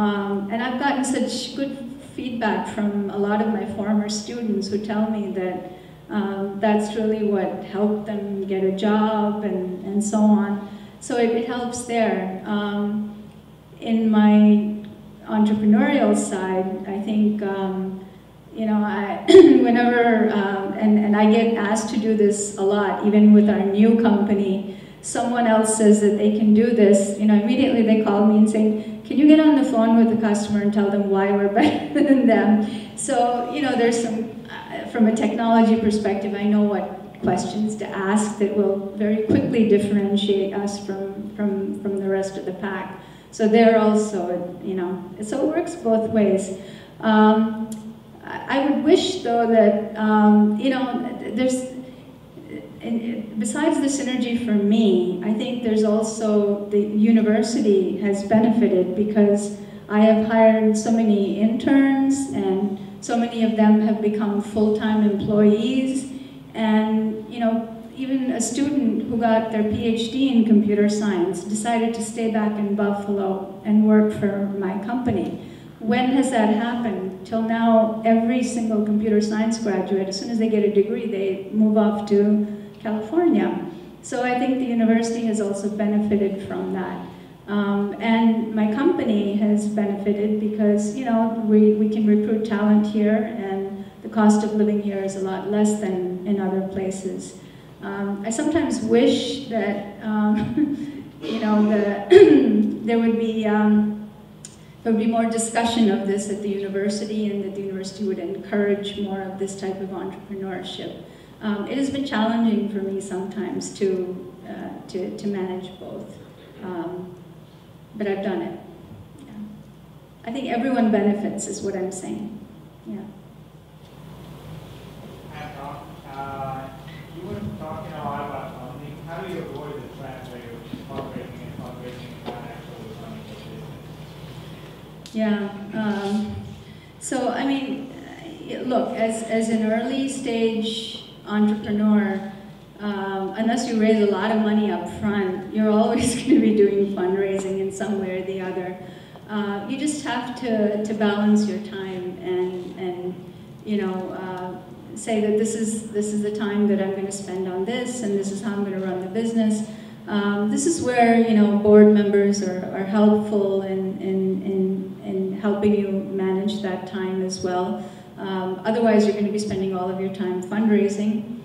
And I've gotten such good feedback from a lot of my former students who tell me that That's really what helped them get a job and so on. So it helps there. In my entrepreneurial side, I think, you know, whenever, and I get asked to do this a lot, even with our new company, someone else says that they can do this, you know, immediately they call me and say, can you get on the phone with the customer and tell them why we're better than them? So, you know, there's some, from a technology perspective, I know what questions to ask that will very quickly differentiate us from the rest of the pack. So they're also, you know, so it works both ways. I would wish, though, that, you know, there's, besides the synergy for me, I think there's also, the university has benefited because I have hired so many interns and so many of them have become full-time employees. And, you know, even a student who got their PhD in computer science decided to stay back in Buffalo and work for my company. When has that happened? Till now, every single computer science graduate, as soon as they get a degree, they move off to California. So I think the university has also benefited from that. And my company has benefited because, you know, we can recruit talent here and the cost of living here is a lot less than in other places. I sometimes wish that, you know, there would be more discussion of this at the university and that the university would encourage more of this type of entrepreneurship. It has been challenging for me sometimes to manage both, but I've done it. Yeah. I think everyone benefits is what I'm saying. Yeah. You were talking a lot about funding. How do you avoid the trap where you're fundraising and not actually funding the business? Yeah. So I mean, look, as an early stage entrepreneur, unless you raise a lot of money up front, you're always going to be doing fundraising in some way or the other. You just have to balance your time and you know, say that this is the time that I'm going to spend on this, and this is how I'm going to run the business. This is where, you know, board members are helpful in helping you manage that time as well. Otherwise, you're going to be spending all of your time fundraising,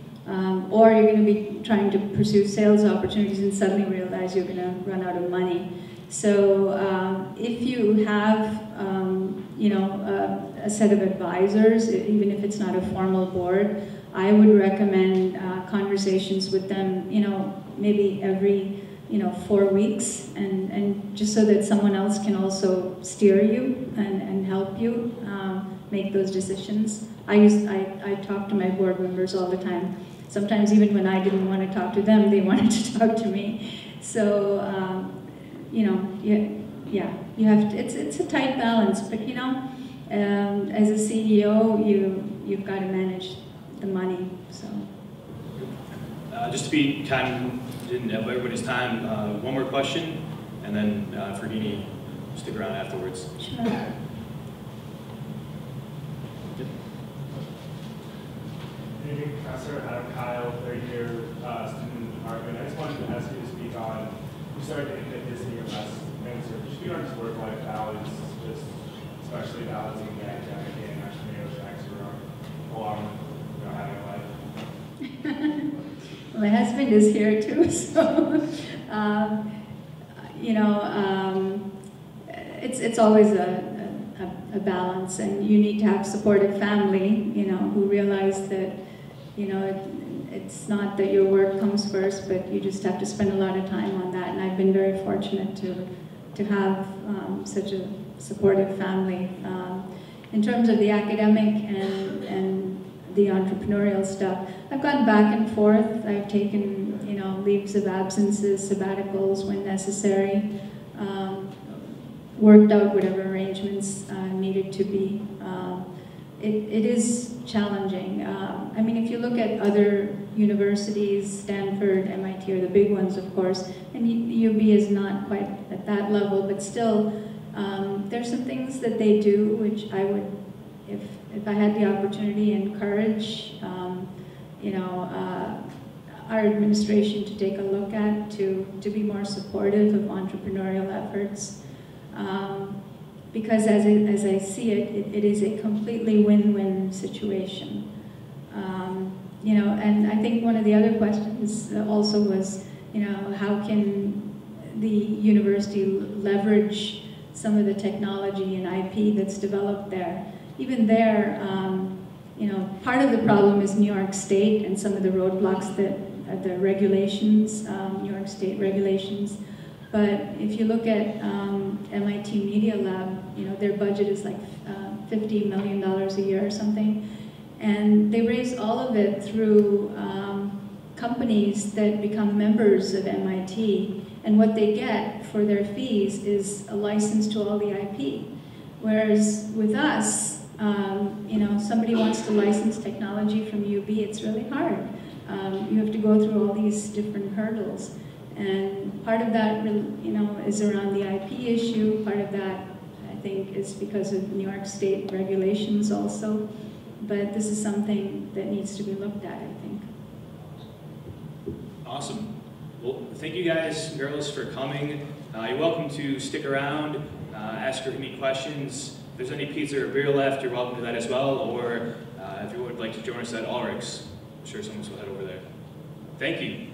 or you're going to be trying to pursue sales opportunities and suddenly realize you're going to run out of money. So if you have, you know, a set of advisors, even if it's not a formal board, I would recommend conversations with them, you know, maybe every, you know, 4 weeks, and just so that someone else can also steer you and help you make those decisions. I talk to my board members all the time. Sometimes even when I didn't want to talk to them, they wanted to talk to me. So, you know, yeah, you have to, it's a tight balance, but you know, as a CEO, you've got to manage the money, so. Just to be kind of everybody's time, one more question, and then for Rohini, stick around afterwards. Sure. Good evening, Professor. I'm Kyle, third-year student in the department. I just wanted to ask you to speak on, you started to hit Disney or less answer. Could you speak on just work-life balance, just especially balancing the academic and entrepreneurial tracks along with, you know, having a life? My husband is here too, so you know, it's always a balance, and you need to have supportive family, you know, who realize that, you know, it's not that your work comes first, but you just have to spend a lot of time on that. And I've been very fortunate to have such a supportive family. In terms of the academic and the entrepreneurial stuff, I've gone back and forth. I've taken, you know, leaves of absences, sabbaticals when necessary, worked out whatever arrangements needed to be. It is challenging. I mean, if you look at other universities, Stanford, MIT are the big ones, of course, and UB is not quite at that level, but still, there's some things that they do which I would, if I had the opportunity, encourage. our administration to take a look at to be more supportive of entrepreneurial efforts. Because as I see it, it is a completely win-win situation. And I think one of the other questions also was, how can the university leverage some of the technology and IP that's developed there? Even there, part of the problem is New York State and some of the roadblocks that the regulations, New York State regulations. But if you look at MIT Media Lab, their budget is like $50 million a year or something. And they raise all of it through companies that become members of MIT. And what they get for their fees is a license to all the IP. Whereas with us, somebody wants to license technology from UB, it's really hard. You have to go through all these different hurdles. And part of that, is around the IP issue. Part of that, I think, is because of New York State regulations also. But this is something that needs to be looked at, I think. Awesome. Well, thank you guys, girls, for coming. You're welcome to stick around, ask Rohini questions. If there's any pizza or beer left, you're welcome to that as well. Or if you would like to join us at Ulrich's, I'm sure someone will head over there. Thank you.